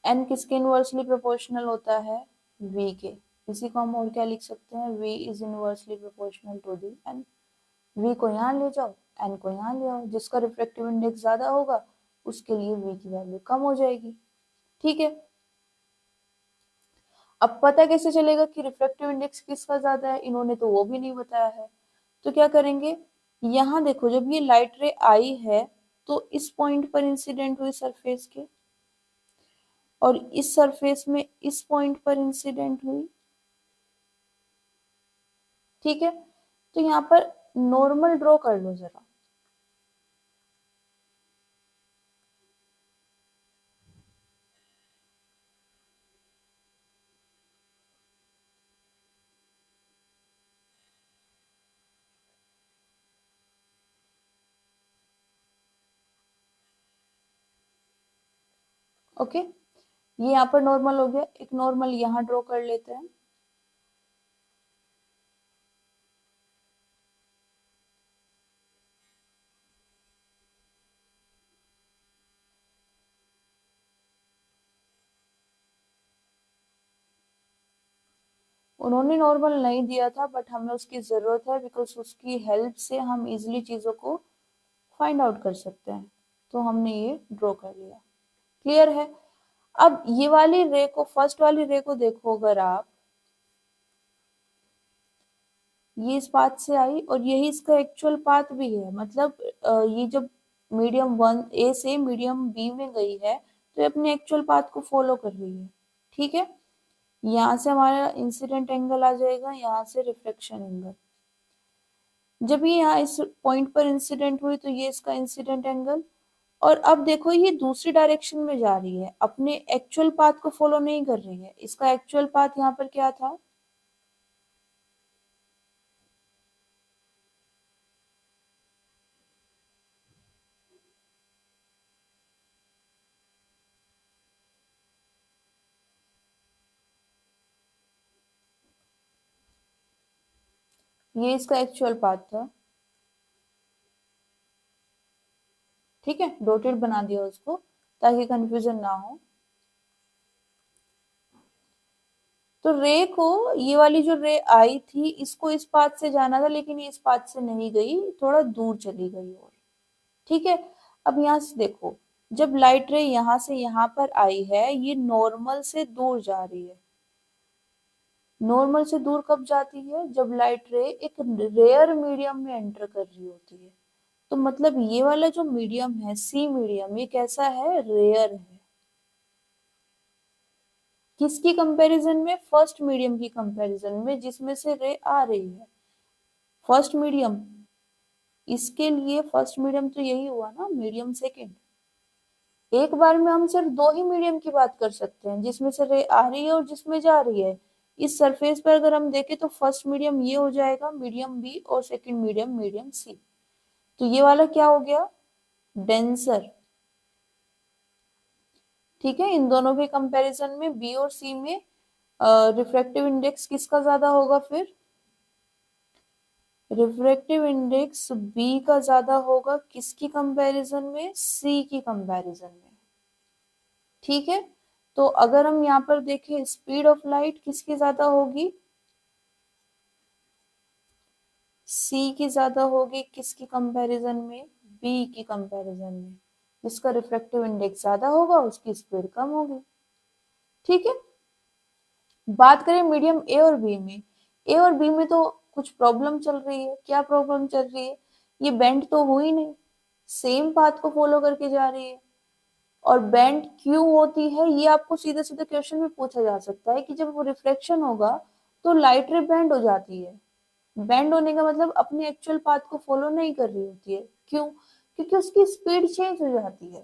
एन किसके इनवर्सली प्रोपोर्शनल होता है, वी के। इसी को हम और क्या लिख सकते हैं, v is inversely proportional to the N. v को यहाँ ले जाओ, n को यहाँ ले आओ, जिसका रिफ्रैक्टिव इंडेक्स ज्यादा होगा उसके लिए v की वैल्यू कम हो जाएगी। ठीक है, अब पता कैसे चलेगा कि रिफ्रैक्टिव इंडेक्स किसका ज्यादा है, इन्होंने तो वो भी नहीं बताया है। तो क्या करेंगे, यहाँ देखो, जब ये लाइट रे आई है तो इस पॉइंट पर इंसिडेंट हुई सरफेस के, और इस सरफेस में इस पॉइंट पर इंसिडेंट हुई। ठीक है, तो यहाँ पर नॉर्मल ड्रॉ कर लो जरा। ओके, ये यहाँ पर नॉर्मल हो गया, एक नॉर्मल यहाँ ड्रॉ कर लेते हैं। उन्होंने नॉर्मल नहीं दिया था, बट हमें उसकी जरूरत है, बिकॉज उसकी हेल्प से हम इजिली चीजों को फाइंड आउट कर सकते हैं। तो हमने ये ड्रॉ कर लिया। क्लियर है। अब ये वाली रे को, फर्स्ट वाली रे को देखो, अगर आप, ये इस पाथ से आई और यही इसका एक्चुअल पाथ भी है। मतलब ये जब मीडियम वन ए से मीडियम बी में गई है तो ये अपने एक्चुअल पाथ को फॉलो कर रही है। ठीक है, यहाँ से हमारा इंसिडेंट एंगल आ जाएगा, यहाँ से रिफ्लेक्शन एंगल। जब ये यहाँ इस पॉइंट पर इंसिडेंट हुई तो ये इसका इंसिडेंट एंगल। और अब देखो, ये दूसरी डायरेक्शन में जा रही है, अपने एक्चुअल पाथ को फॉलो नहीं कर रही है। इसका एक्चुअल पाथ यहाँ पर क्या था, ये इसका एक्चुअल पाथ था। ठीक है, डॉटेड बना दिया उसको ताकि कंफ्यूजन ना हो। तो रे को, ये वाली जो रे आई थी, इसको इस पाथ से जाना था, लेकिन ये इस पाथ से नहीं गई, थोड़ा दूर चली गई और। ठीक है, अब यहाँ से देखो, जब लाइट रे यहाँ से यहाँ पर आई है, ये नॉर्मल से दूर जा रही है। नॉर्मल से दूर कब जाती है, जब लाइट रे एक रेयर मीडियम में एंटर कर रही होती है। तो मतलब ये वाला जो मीडियम है, सी मीडियम, ये कैसा है, रेयर है। किसकी कंपैरिजन में, फर्स्ट मीडियम की कंपैरिजन में, जिसमें से रे आ रही है। फर्स्ट मीडियम, इसके लिए फर्स्ट मीडियम तो यही हुआ ना, मीडियम सेकंड। एक बार में हम सिर्फ दो ही मीडियम की बात कर सकते हैं, जिसमें से रे आ रही है और जिसमें जा रही है। इस सरफेस पर अगर हम देखें तो फर्स्ट मीडियम ये हो जाएगा, मीडियम बी, और सेकंड मीडियम मीडियम सी। तो ये वाला क्या हो गया, डेंसर। ठीक है, इन दोनों के कंपैरिजन में बी और सी में रिफ्रैक्टिव इंडेक्स किसका ज्यादा होगा, फिर रिफ्रैक्टिव इंडेक्स बी का ज्यादा होगा, किसकी कंपैरिजन में, सी की कंपैरिजन में। ठीक है, तो अगर हम यहाँ पर देखें, स्पीड ऑफ लाइट किसकी ज्यादा होगी, सी की ज्यादा होगी, किसकी कंपैरिजन में, बी की कंपैरिजन में। जिसका रिफ्रैक्टिव इंडेक्स ज्यादा होगा उसकी स्पीड कम होगी। ठीक है, बात करें मीडियम ए और बी में। ए और बी में तो कुछ प्रॉब्लम चल रही है। क्या प्रॉब्लम चल रही है? ये बेंड तो हुई नहीं, सेम पाथ को फॉलो करके जा रही है। और बेंड क्यों होती है ये आपको सीधे सीधे क्वेश्चन में पूछा जा सकता है कि जब वो रिफ्लेक्शन होगा तो लाइट रे बेंड हो जाती है। बेंड होने का मतलब अपने एक्चुअल पाथ को फॉलो नहीं कर रही होती है। क्यों? क्योंकि उसकी स्पीड चेंज हो जाती है।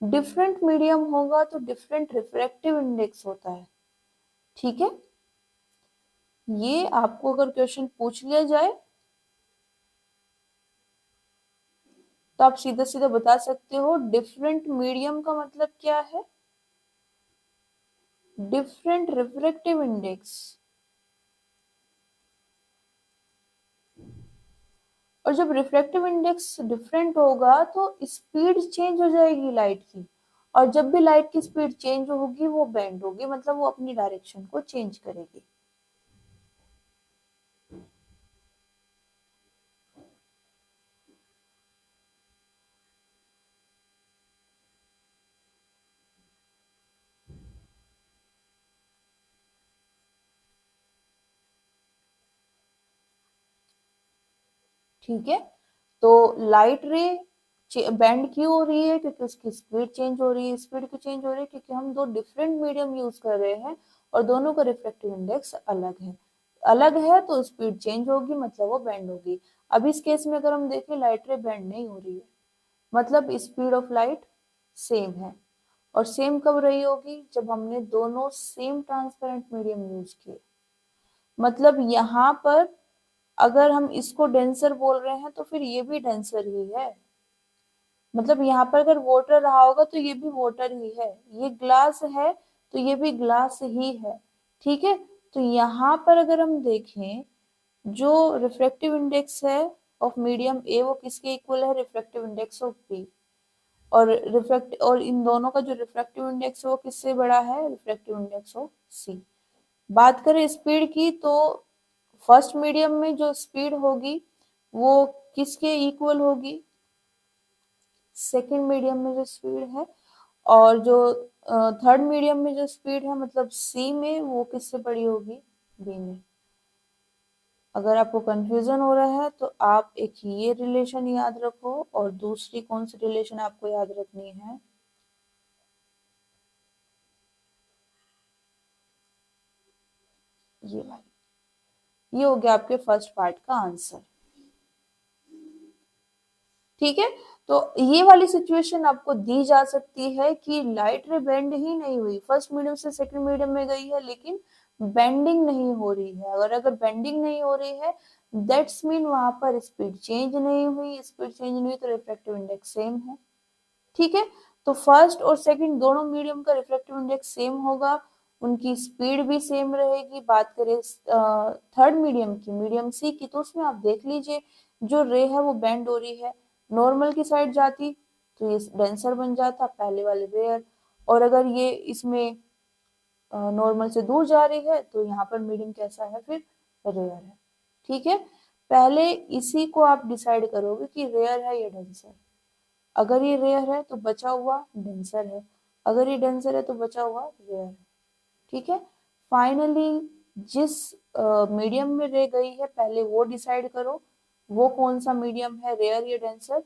डिफरेंट मीडियम होगा तो डिफरेंट रिफ्रैक्टिव इंडेक्स होता है। ठीक है, ये आपको अगर क्वेश्चन पूछ लिया जाए तो आप सीधा सीधा बता सकते हो डिफरेंट मीडियम का मतलब क्या है? Different refractive index. और जब रिफ्रैक्टिव इंडेक्स डिफरेंट होगा तो स्पीड चेंज हो जाएगी लाइट की। और जब भी लाइट की स्पीड चेंज होगी वो बेंड होगी, मतलब वो अपनी डायरेक्शन को चेंज करेगी। ठीक है, तो लाइट रे बेंड क्यों हो रही है? क्योंकि उसकी स्पीड चेंज हो रही है। स्पीड क्यों चेंज हो रही है? क्योंकि हम दो डिफरेंट मीडियम यूज कर रहे हैं और दोनों का रिफ्रैक्टिव इंडेक्स अलग है। अलग है तो स्पीड चेंज होगी, मतलब वो बेंड होगी। अब इस केस में अगर हम देखें लाइट रे बेंड नहीं हो रही है, मतलब स्पीड ऑफ लाइट सेम है। और सेम कब रही होगी? जब हमने दोनों सेम ट्रांसपेरेंट मीडियम यूज किए। मतलब यहाँ पर अगर हम इसको डेंसर बोल रहे हैं तो फिर ये भी डेंसर ही है। मतलब यहाँ पर अगर वाटर रहा होगा तो ये भी वाटर ही है। ये ग्लास है तो ये भी ग्लास ही है। ठीक है, तो यहाँ पर अगर हम देखें जो रिफ्रैक्टिव इंडेक्स है ऑफ मीडियम ए वो किसके इक्वल है? Refractive index of B. और इन दोनों का जो रिफ्रैक्टिव इंडेक्स है वो किससे बड़ा है? रिफ्रैक्टिव इंडेक्स ऑफ सी। बात करें स्पीड की तो फर्स्ट मीडियम में जो स्पीड होगी वो किसके इक्वल होगी? सेकंड मीडियम में जो स्पीड है। और जो थर्ड मीडियम में जो स्पीड है मतलब सी में, वो किससे बड़ी होगी? बी में। अगर आपको कंफ्यूजन हो रहा है तो आप एक ये रिलेशन याद रखो और दूसरी कौन सी रिलेशन आपको याद रखनी है? ये वाली। ये हो गया आपके फर्स्ट पार्ट का आंसर। ठीक है, तो ये वाली सिचुएशन आपको दी जा सकती है कि लाइट रे बेंड ही नहीं हुई, फर्स्ट मीडियम से सेकंड मीडियम में गई है लेकिन बेंडिंग नहीं हो रही है। अगर बेंडिंग नहीं हो रही है दैट्स मीन वहां पर स्पीड चेंज नहीं हुई। स्पीड चेंज नहीं हुई तो रिफ्रैक्टिव इंडेक्स सेम है। ठीक है, तो फर्स्ट और सेकंड दोनों मीडियम का रिफ्रैक्टिव इंडेक्स सेम होगा, उनकी स्पीड भी सेम रहेगी। बात करें थर्ड मीडियम की, मीडियम सी की, तो उसमें आप देख लीजिए जो रे है वो बेंड हो रही है। नॉर्मल की साइड जाती तो ये डेंसर बन जाता, पहले वाले रेयर। और अगर ये इसमें नॉर्मल से दूर जा रही है तो यहाँ पर मीडियम कैसा है? फिर रेयर है। ठीक है, पहले इसी को आप डिसाइड करोगे कि रेयर है या डेंसर। अगर ये रेयर है तो बचा हुआ डेंसर है, अगर ये डेंसर है तो बचा हुआ रेयर है। ठीक है, फाइनली जिस मीडियम में रह गई है पहले वो डिसाइड करो वो कौन सा मीडियम है, रेयर या डेंसर।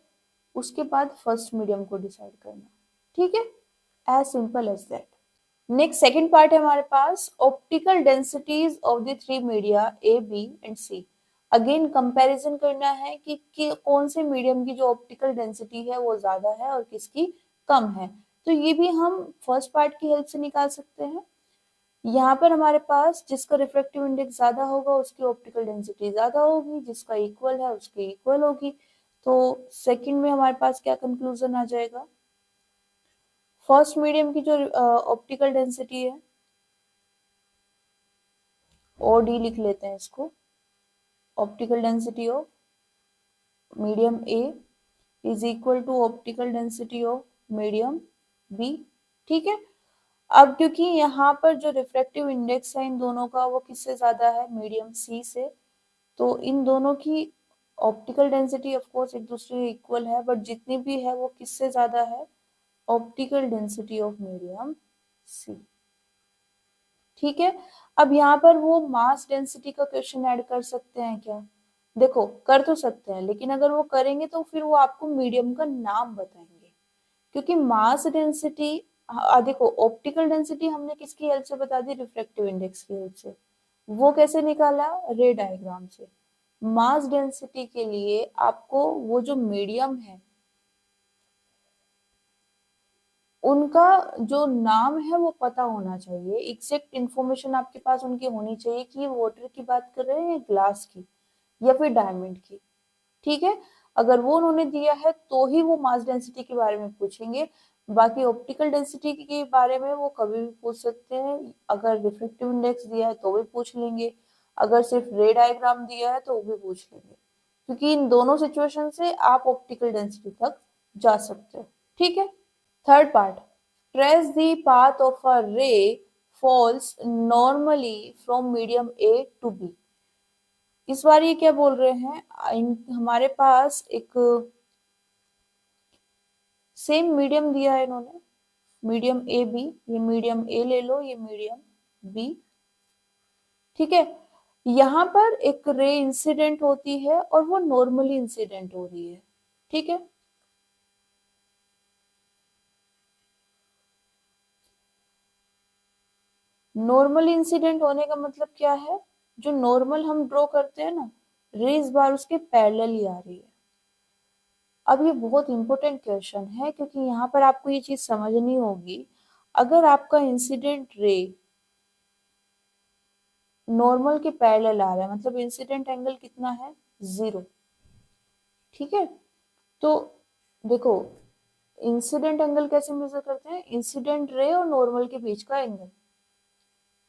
उसके बाद फर्स्ट मीडियम को डिसाइड करना। ठीक है, as simple as that. Next second part है हमारे पास optical densities of the three media A B and C. Again comparison करना है कि कौन से मीडियम की जो ऑप्टिकल डेंसिटी है वो ज्यादा है और किसकी कम है। तो ये भी हम फर्स्ट पार्ट की हेल्प से निकाल सकते हैं। यहाँ पर हमारे पास जिसका रिफ्रैक्टिव इंडेक्स ज्यादा होगा उसकी ऑप्टिकल डेंसिटी ज्यादा होगी, जिसका इक्वल है उसकी इक्वल होगी। तो सेकंड में हमारे पास क्या कंक्लूजन आ जाएगा? फर्स्ट मीडियम की जो ऑप्टिकल डेंसिटी है, ओ डी लिख लेते हैं इसको, optical density of medium A is equal to optical density of medium B. ठीक है, अब क्योंकि यहाँ पर जो रिफ्रैक्टिव इंडेक्स है इन दोनों का वो किससे ज्यादा है? मीडियम सी से। तो इन दोनों की ऑप्टिकल डेंसिटी ऑफ कोर्स एक दूसरे के इक्वल है, बट जितनी भी है वो किससे ज्यादा है, ऑप्टिकल डेंसिटी ऑफ मीडियम सी। ठीक है, अब यहाँ पर वो मास डेंसिटी का क्वेश्चन ऐड कर सकते हैं क्या? देखो कर तो सकते हैं, लेकिन अगर वो करेंगे तो फिर वो आपको मीडियम का नाम बताएंगे, क्योंकि मास डेंसिटी, देखो ऑप्टिकल डेंसिटी हमने किसकी हेल्प से बता दी, रिफ्रैक्टिव इंडेक्स की हेल्प से। वो कैसे निकाला, रे डायग्राम से। मास डेंसिटी के लिए आपको वो जो मीडियम है उनका जो नाम है वो पता होना चाहिए, एग्जैक्ट इंफॉर्मेशन आपके पास उनकी होनी चाहिए कि ये वाटर की बात कर रहे हैं या ग्लास की या फिर डायमंड की। ठीक है, अगर वो उन्होंने दिया है तो ही वो मास डेंसिटी के बारे में पूछेंगे, बाकी ऑप्टिकल डेंसिटी के बारे में वो कभी भी पूछ सकते हैं। अगर रिफ्लेक्टिव इंडेक्स दिया है तो भी पूछ लेंगे, अगर सिर्फ रे डायग्राम दिया है तो वो भी पूछ लेंगे, क्योंकि इन दोनों सिचुएशन से आप ऑप्टिकल डेंसिटी तक जा सकते हो। ठीक है, third part, trace the path of a ray falls normally from medium A to B। इस बार ये क्या बोल रहे हैं, हमारे पास एक सेम मीडियम दिया है इन्होंने, मीडियम ए बी, ये मीडियम ए ले लो, ये मीडियम बी। ठीक है, यहाँ पर एक रे इंसिडेंट होती है और वो नॉर्मली इंसिडेंट हो रही है। ठीक है, नॉर्मल इंसिडेंट होने का मतलब क्या है, जो नॉर्मल हम ड्रॉ करते हैं ना, रे इस बार उसके पैरेलल ही आ रही है। अब ये बहुत इंपॉर्टेंट क्वेश्चन है, क्योंकि यहाँ पर आपको ये चीज समझनी होगी, अगर आपका इंसिडेंट रे नॉर्मल के पैरेलल आ रहा है मतलब इंसिडेंट एंगल कितना है, 0। ठीक है, तो देखो इंसिडेंट एंगल कैसे मेजर करते हैं, इंसिडेंट रे और नॉर्मल के बीच का एंगल।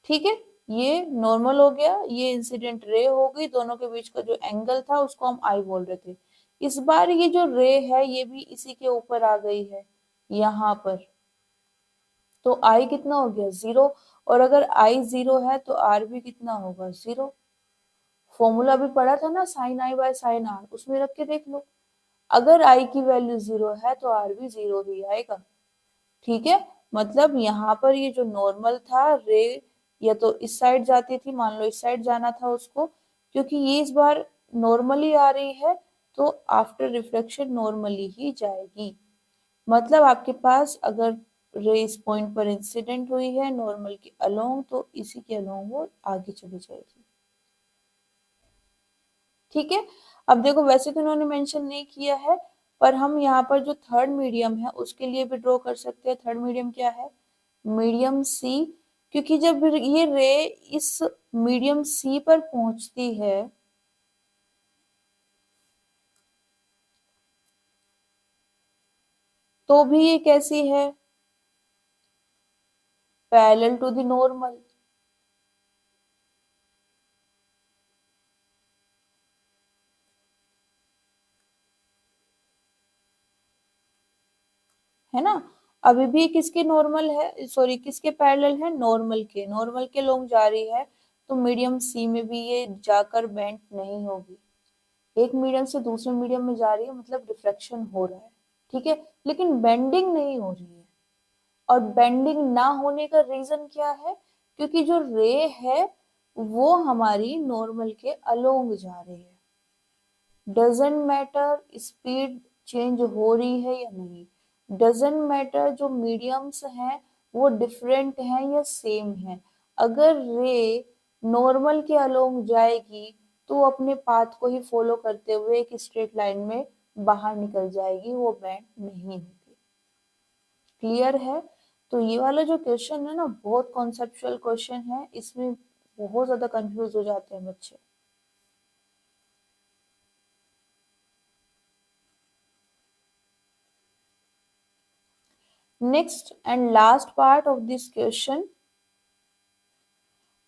ठीक है, ये नॉर्मल हो गया, ये इंसिडेंट रे हो गई, दोनों के बीच का जो एंगल था उसको हम आई बोल रहे थे। इस बार ये जो रे है ये भी इसी के ऊपर आ गई है यहाँ पर, तो आई कितना हो गया, 0। और अगर आई 0 है तो आर भी कितना होगा, 0। फॉर्मूला भी पढ़ा था ना, sine I by sine R, उसमें रख के देख लो, अगर आई की वैल्यू 0 है तो आर भी 0 ही आएगा। ठीक है, मतलब यहाँ पर ये जो नॉर्मल था रे, या तो इस साइड जाती थी, मान लो इस साइड जाना था उसको, क्योंकि ये इस बार नॉर्मली आ रही है तो आफ्टर रिफ्लेक्शन नॉर्मली ही जाएगी। मतलब आपके पास अगर रे इस पॉइंट पर इंसिडेंट हुई है नॉर्मल के अलोंग, तो इसी के अलोंग वो आगे चली जाएगी। ठीक है, अब देखो वैसे तो इन्होंने मेंशन नहीं किया है, पर हम यहाँ पर जो थर्ड मीडियम है उसके लिए भी ड्रॉ कर सकते हैं। थर्ड मीडियम क्या है, मीडियम सी, क्योंकि जब ये रे इस मीडियम सी पर पहुंचती है तो भी ये कैसी है, पैरेलल टू द नॉर्मल। है ना, अभी भी किसके नॉर्मल है, सॉरी किसके पैरेलल है, नॉर्मल के, नॉर्मल के लोग जा रही है, तो मीडियम सी में भी ये जाकर बेंट नहीं होगी। एक मीडियम से दूसरे मीडियम में जा रही है मतलब रिफ्लेक्शन हो रहा है। ठीक है, लेकिन बेंडिंग नहीं हो रही है, और बेंडिंग ना होने का रीजन क्या है, क्योंकि जो रे है वो हमारी नॉर्मल के अलोंग जा रही है। डजेंट मैटर स्पीड चेंज हो रही है या नहीं, डजेंट मैटर जो मीडियम्स हैं वो डिफरेंट हैं या सेम है। अगर रे नॉर्मल के अलोंग जाएगी तो वो अपने पाथ को ही फॉलो करते हुए एक स्ट्रेट लाइन में बाहर निकल जाएगी, वो बेंड नहीं होगी। क्लियर है, तो ये वाला जो क्वेश्चन है ना बहुत कॉन्सेप्चुअल क्वेश्चन है, इसमें बहुत ज्यादा कंफ्यूज हो जाते हैं बच्चे। Next and last part of this question,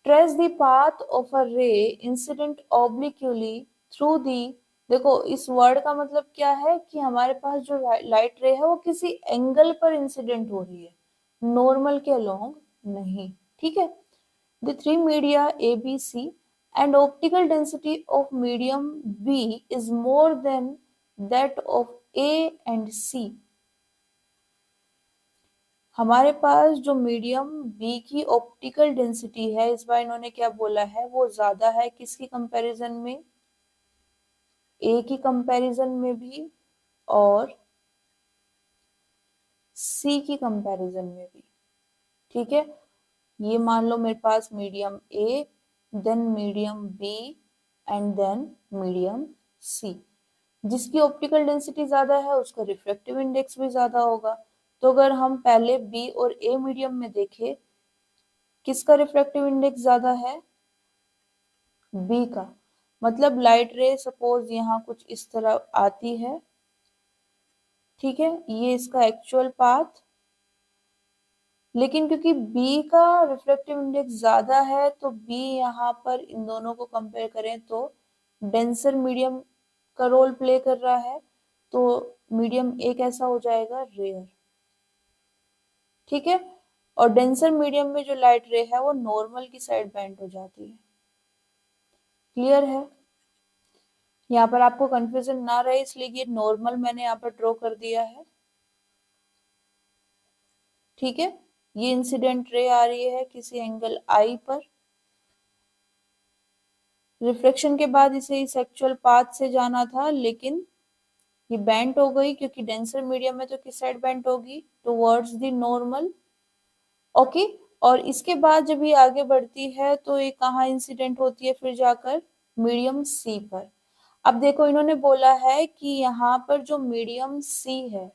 trace the path of a ray incident obliquely through the, देखो इस वर्ड का मतलब क्या है कि हमारे पास जो लाइट रे है वो किसी एंगल पर इंसिडेंट हो रही है, नॉर्मल के अलोंग नहीं। ठीक है, the three media A B C and optical density of medium B is more than that of A and C. हमारे पास जो मीडियम बी की ऑप्टिकल डेंसिटी है, इस बार इन्होंने क्या बोला है, वो ज्यादा है किसकी कंपैरिजन में, ए की कंपैरिजन में भी और सी की कंपैरिजन में भी। ठीक है, ये मान लो मेरे पास medium A, then medium B and then medium C. जिसकी ऑप्टिकल डेंसिटी ज्यादा है उसका रिफ्रैक्टिव इंडेक्स भी ज्यादा होगा। तो अगर हम पहले बी और ए मीडियम में देखें, किसका रिफ्रैक्टिव इंडेक्स ज्यादा है, बी का। मतलब लाइट रे सपोज यहाँ कुछ इस तरह आती है, ठीक है, ये इसका एक्चुअल पाथ, लेकिन क्योंकि बी का रिफ्रैक्टिव इंडेक्स ज्यादा है तो बी यहाँ पर इन दोनों को कंपेयर करें तो डेंसर मीडियम का रोल प्ले कर रहा है, तो मीडियम ए कैसा हो जाएगा, रेयर। ठीक है, और डेंसर मीडियम में जो लाइट रे है वो नॉर्मल की साइड बेंड हो जाती है। क्लियर है, यहाँ पर आपको कंफ्यूजन ना रहे इसलिए ये नॉर्मल मैंने यहाँ पर ड्रॉ कर दिया है। ठीक है, ये इंसिडेंट रे आ रही है किसी एंगल आई पर, रिफ्लेक्शन के बाद इसे इस एक्चुअल पाथ से जाना था, लेकिन ये बेंट हो गई क्योंकि डेंसर मीडियम में तो किस साइड बेंट होगी, टुवर्ड्स द नॉर्मल। ओके, और इसके बाद जब ये आगे बढ़ती है तो ये कहाँ इंसिडेंट होती है फिर जाकर, मीडियम सी पर। अब देखो इन्होंने बोला है कि यहाँ पर जो मीडियम सी है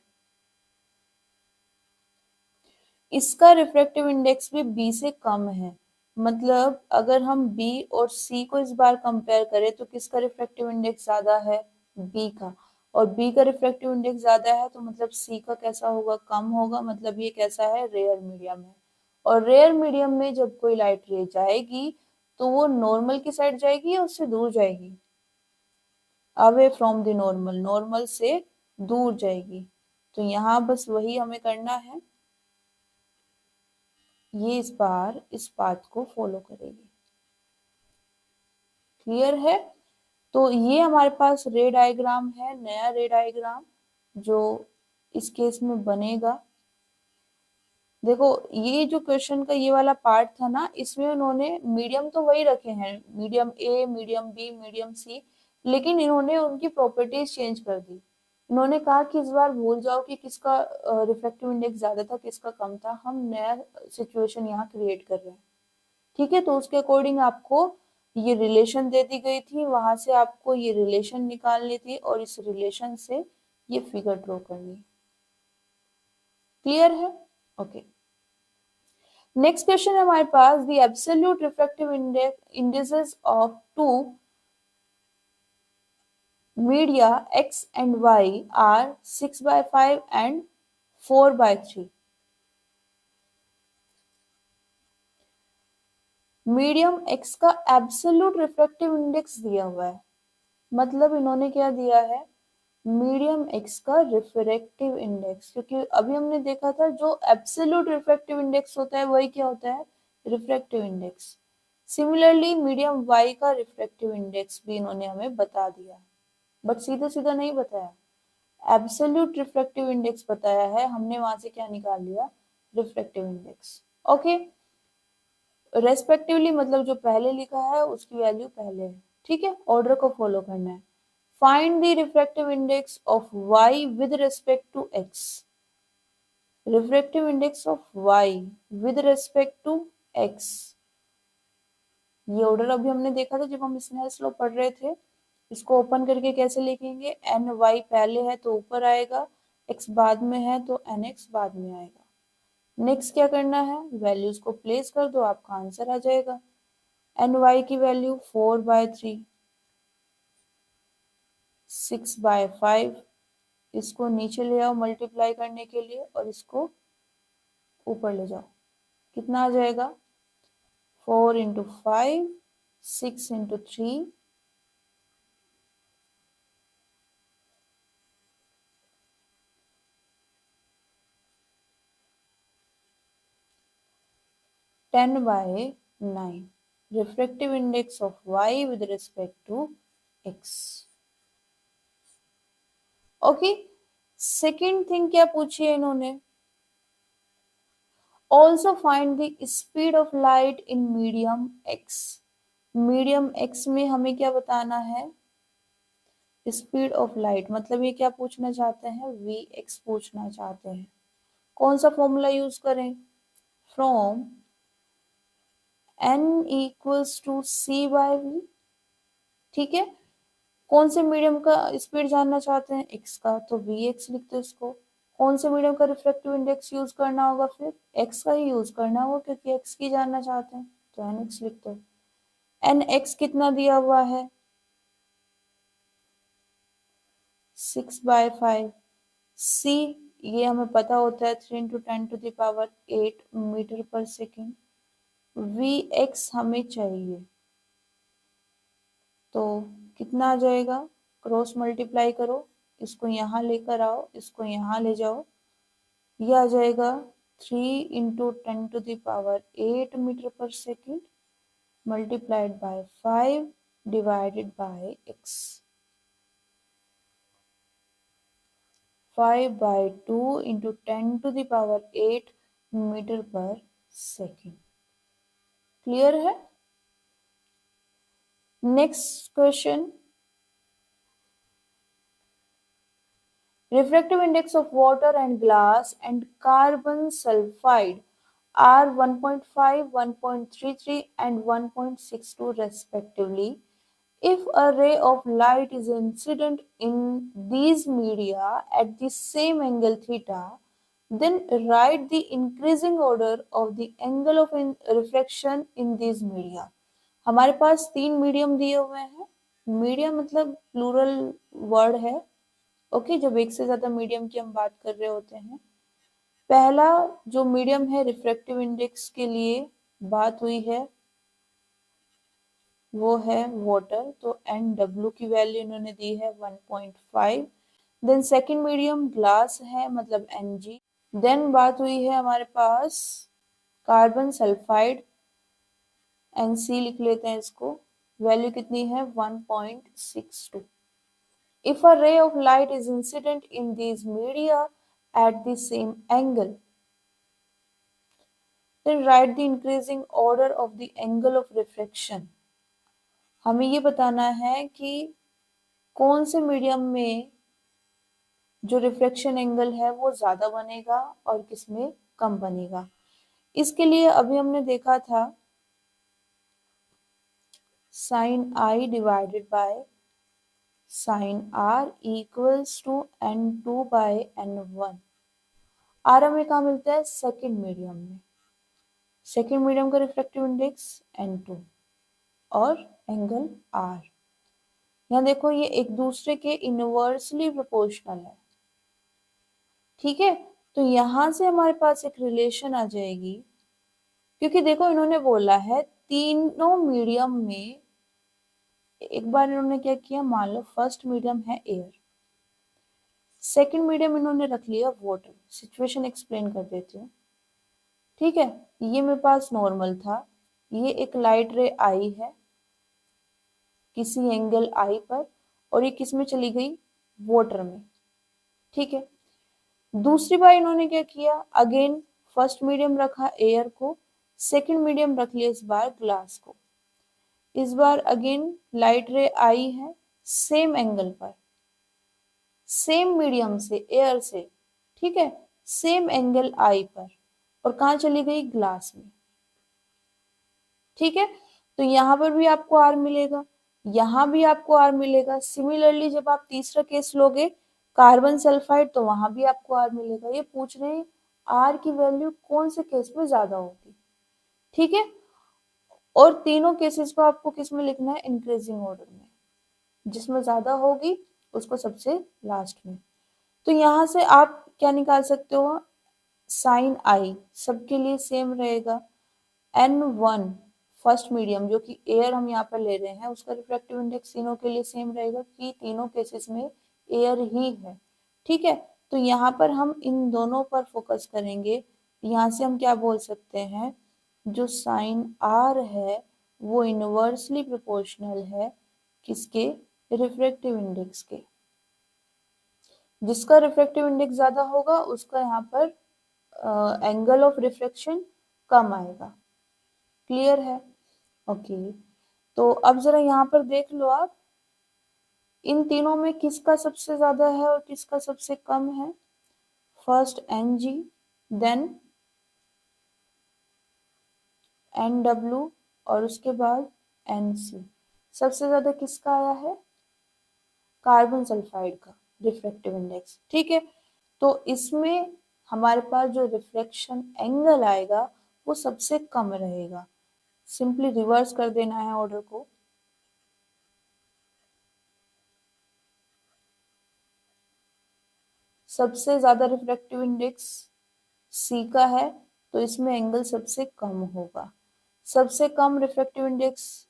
इसका रिफ्रैक्टिव इंडेक्स भी बी से कम है। मतलब अगर हम बी और सी को इस बार कंपेयर करें तो किसका रिफ्रैक्टिव इंडेक्स ज्यादा है, बी का। और बी का रिफ्रैक्टिव इंडेक्स ज्यादा है तो मतलब सी का कैसा होगा, कम होगा। मतलब ये कैसा है, रेयर मीडियम है। और रेयर मीडियम में जब कोई लाइट रे जाएगी तो वो नॉर्मल की साइड जाएगी या उससे दूर जाएगी, away from the normal, normal से दूर जाएगी। तो यहाँ बस वही हमें करना है, ये इस बार इस पाथ को फॉलो करेगी। क्लियर है, तो ये हमारे पास रे डायग्राम है, नया रे डायग्राम जो इस केस में बनेगा। देखो ये जो क्वेश्चन का ये वाला पार्ट था ना, इसमें उन्होंने मीडियम तो वही रखे हैं, medium A, medium B, medium C, लेकिन इन्होंने उनकी प्रॉपर्टीज चेंज कर दी। इन्होंने कहा कि इस बार भूल जाओ कि किसका रिफ्रैक्टिव इंडेक्स ज्यादा था किसका कम था, हम नया सिचुएशन यहाँ क्रिएट कर रहे हैं। ठीक है, तो उसके अकॉर्डिंग आपको ये रिलेशन दे दी गई थी, वहां से आपको ये रिलेशन निकालनी थी और इस रिलेशन से ये फिगर ड्रॉ करनी। क्लियर है, ओके। नेक्स्ट क्वेश्चन है हमारे पास, the absolute refractive indexes of two media x and y are 6/5 and 4/3। Medium x का एब्सोल्यूट रिफ्रैक्टिव इंडेक्स दिया हुआ है, मतलब इन्होंने क्या दिया है, मीडियम x का रिफ्रैक्टिव इंडेक्स। क्योंकि अभी हमने देखा था जो एब्सोल्यूट रिफ्रैक्टिव इंडेक्स होता है वही क्या होता है, refractive index. Similarly medium y का रिफ्रैक्टिव इंडेक्स भी इन्होंने हमें बता दिया, बट सीधा सीधा नहीं बताया, एब्सोल्यूट रिफ्रैक्टिव इंडेक्स बताया है, हमने वहां से क्या निकाल लिया, रिफ्रैक्टिव इंडेक्स। ओके, रेस्पेक्टिवली मतलब जो पहले लिखा है उसकी वैल्यू पहले है। ठीक है, ऑर्डर को फॉलो करना है। Find the refractive index of y with respect to x। Refractive index of y with respect to x, ये ऑर्डर अभी हमने देखा था जब हम स्नेल्स लॉ पढ़ रहे थे। इसको ओपन करके कैसे लिखेंगे, एन वाई पहले है तो ऊपर आएगा, x बाद में है तो एन एक्स बाद में आएगा। नेक्स्ट क्या करना है, वैल्यूज को प्लेस कर दो, आपका आंसर आ जाएगा। एन वाई की वैल्यू 4/3, 6/5, इसको नीचे ले आओ मल्टीप्लाई करने के लिए और इसको ऊपर ले जाओ, कितना आ जाएगा, 4 × 5, 6 × 3, 10/9। refractive index of y with respect to x. Okay, second thing क्या पूछी है इन्होंने, also find the speed of light in medium x. Medium x में हमें क्या बताना है, स्पीड ऑफ लाइट, मतलब ये क्या पूछना चाहते हैं, वी एक्स पूछना चाहते हैं। कौन सा फॉर्मूला यूज करें, from n equals to C by V, ठीक है। कौन से मीडियम का स्पीड जानना चाहते हैं, x का, तो वी एक्स लिखते हैं इसको। कौन से मीडियम का रिफ्रैक्टिव इंडेक्स यूज करना होगा, फिर x का ही यूज करना होगा क्योंकि x की जानना चाहते हैं, तो एन एक्स लिखते हैं। एन एक्स कितना दिया हुआ है, 6/5। c ये हमें पता होता है 3 × 10⁸ मीटर पर सेकेंड। वी एक्स हमें चाहिए, तो कितना आ जाएगा, क्रॉस मल्टीप्लाई करो, इसको यहाँ लेकर आओ, इसको यहाँ ले जाओ, ये आ जाएगा 3 × 10⁸ मीटर पर second multiplied by 5 divided by x। 5/2 × 10⁸ metre पर सेकेंड। क्लियर है। Next question, refractive index of water and glass and carbon sulfide are 1.5, 1.33 and 1.62 respectively. If a ray of light is incident in these media at the same angle theta, then write the increasing order of the angle of refraction in these media. हमारे पास 3 medium दिए हुए हैं, medium मतलब plural word है, okay, जब एक से ज्यादा मीडियम की हम बात कर रहे होते हैं। पहला जो मीडियम है रिफ्रैक्टिव इंडेक्स के लिए बात हुई है वो है वाटर, तो NW की वैल्यू इन्होंने दी है 1.5। देन सेकंड मीडियम ग्लास है, मतलब Ng। देन बात हुई है हमारे पास कार्बन सल्फाइड, Nc लिख लेते हैं इसको, वैल्यू कितनी है 1.62। If a ray of light is incident in these media at the same angle, then write the increasing order of the angle of refraction. हमें ये बताना है कि कौन से मीडियम में जो रिफ्रैक्शन एंगल है वो ज्यादा बनेगा और किसमें कम बनेगा। इसके लिए अभी हमने देखा था sine I divided by sine R equals to N2/N1। R हमें कहाँ मिलता है, सेकेंड मीडियम में। सेकेंड मीडियम का रिफ्रैक्टिव इंडेक्स N2 और एंगल R। यहाँ देखो ये एक दूसरे के इनवर्सली प्रोपोर्शनल है, ठीक है। तो यहां से हमारे पास एक रिलेशन आ जाएगी, क्योंकि देखो इन्होंने बोला है तीनों मीडियम में, एक बार इन्होंने क्या किया, मान लो फर्स्ट मीडियम है एयर, सेकंड मीडियम इन्होंने रख लिया वाटर। सिचुएशन एक्सप्लेन कर देती हूँ, ठीक है। ये मेरे पास नॉर्मल था, ये एक लाइट रे आई है किसी एंगल आई पर, और ये किस में चली गई, वाटर में, ठीक है। दूसरी बार इन्होंने क्या किया, अगेन फर्स्ट मीडियम रखा एयर को, सेकंड मीडियम रख लिया इस बार ग्लास को। इस बार अगेन लाइट रे आई है सेम एंगल पर, सेम मीडियम से, एयर से, ठीक है, सेम एंगल आई पर, और कहा चली गई, ग्लास में, ठीक है। तो यहां पर भी आपको आर मिलेगा, यहां भी आपको आर मिलेगा। सिमिलरली जब आप तीसरा केस लोगे कार्बन सल्फाइड, तो वहां भी आपको आर मिलेगा। ये पूछ रहे हैं आर की वैल्यू कौन से केस में ज्यादा होगी, ठीक है। और तीनों केसेस को आपको किस में लिखना है, इंक्रीजिंग ऑर्डर में, जिसमें ज्यादा होगी उसको सबसे लास्ट में। तो यहां से आप क्या निकाल सकते हो, साइन आई सबके लिए सेम रहेगा, N1 फर्स्ट मीडियम जो कि एयर हम यहाँ पर ले रहे हैं उसका रिफ्रैक्टिव इंडेक्स तीनों के लिए सेम रहेगा, कि तीनों केसेस में एयर ही है, ठीक है। तो यहाँ पर हम इन दोनों पर फोकस करेंगे। यहाँ से हम क्या बोल सकते हैं, जो साइन आर है वो इनवर्सली प्रोपोर्शनल है किसके? रिफ्रैक्टिव इंडेक्स के। जिसका रिफ्रैक्टिव इंडेक्स ज्यादा होगा उसका यहाँ पर एंगल ऑफ रिफ्लेक्शन कम आएगा। क्लियर है? ओके। तो अब जरा यहाँ पर देख लो आप, इन तीनों में किसका सबसे ज्यादा है और किसका सबसे कम है? फर्स्ट NG, देन NW और उसके बाद NC। सबसे ज्यादा किसका आया है? कार्बन सल्फाइड का रिफ्रैक्टिव इंडेक्स। ठीक है, तो इसमें हमारे पास जो रिफ्लेक्शन एंगल आएगा वो सबसे कम रहेगा। सिंपली रिवर्स कर देना है ऑर्डर को। सबसे ज्यादा रिफ्रैक्टिव इंडेक्स C का है, तो इसमें एंगल सबसे कम होगा। सबसे कम रिफ्रैक्टिव इंडेक्स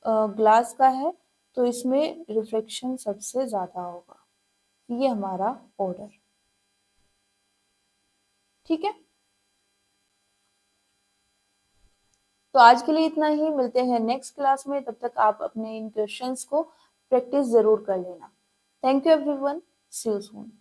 ग्लास का है, तो इसमें रिफ्लेक्शन सबसे ज्यादा होगा। ये हमारा ऑर्डर। ठीक है, तो आज के लिए इतना ही। मिलते हैं नेक्स्ट क्लास में, तब तक आप अपने इन क्वेश्चंस को प्रैक्टिस जरूर कर लेना। Thank you everyone, see you soon.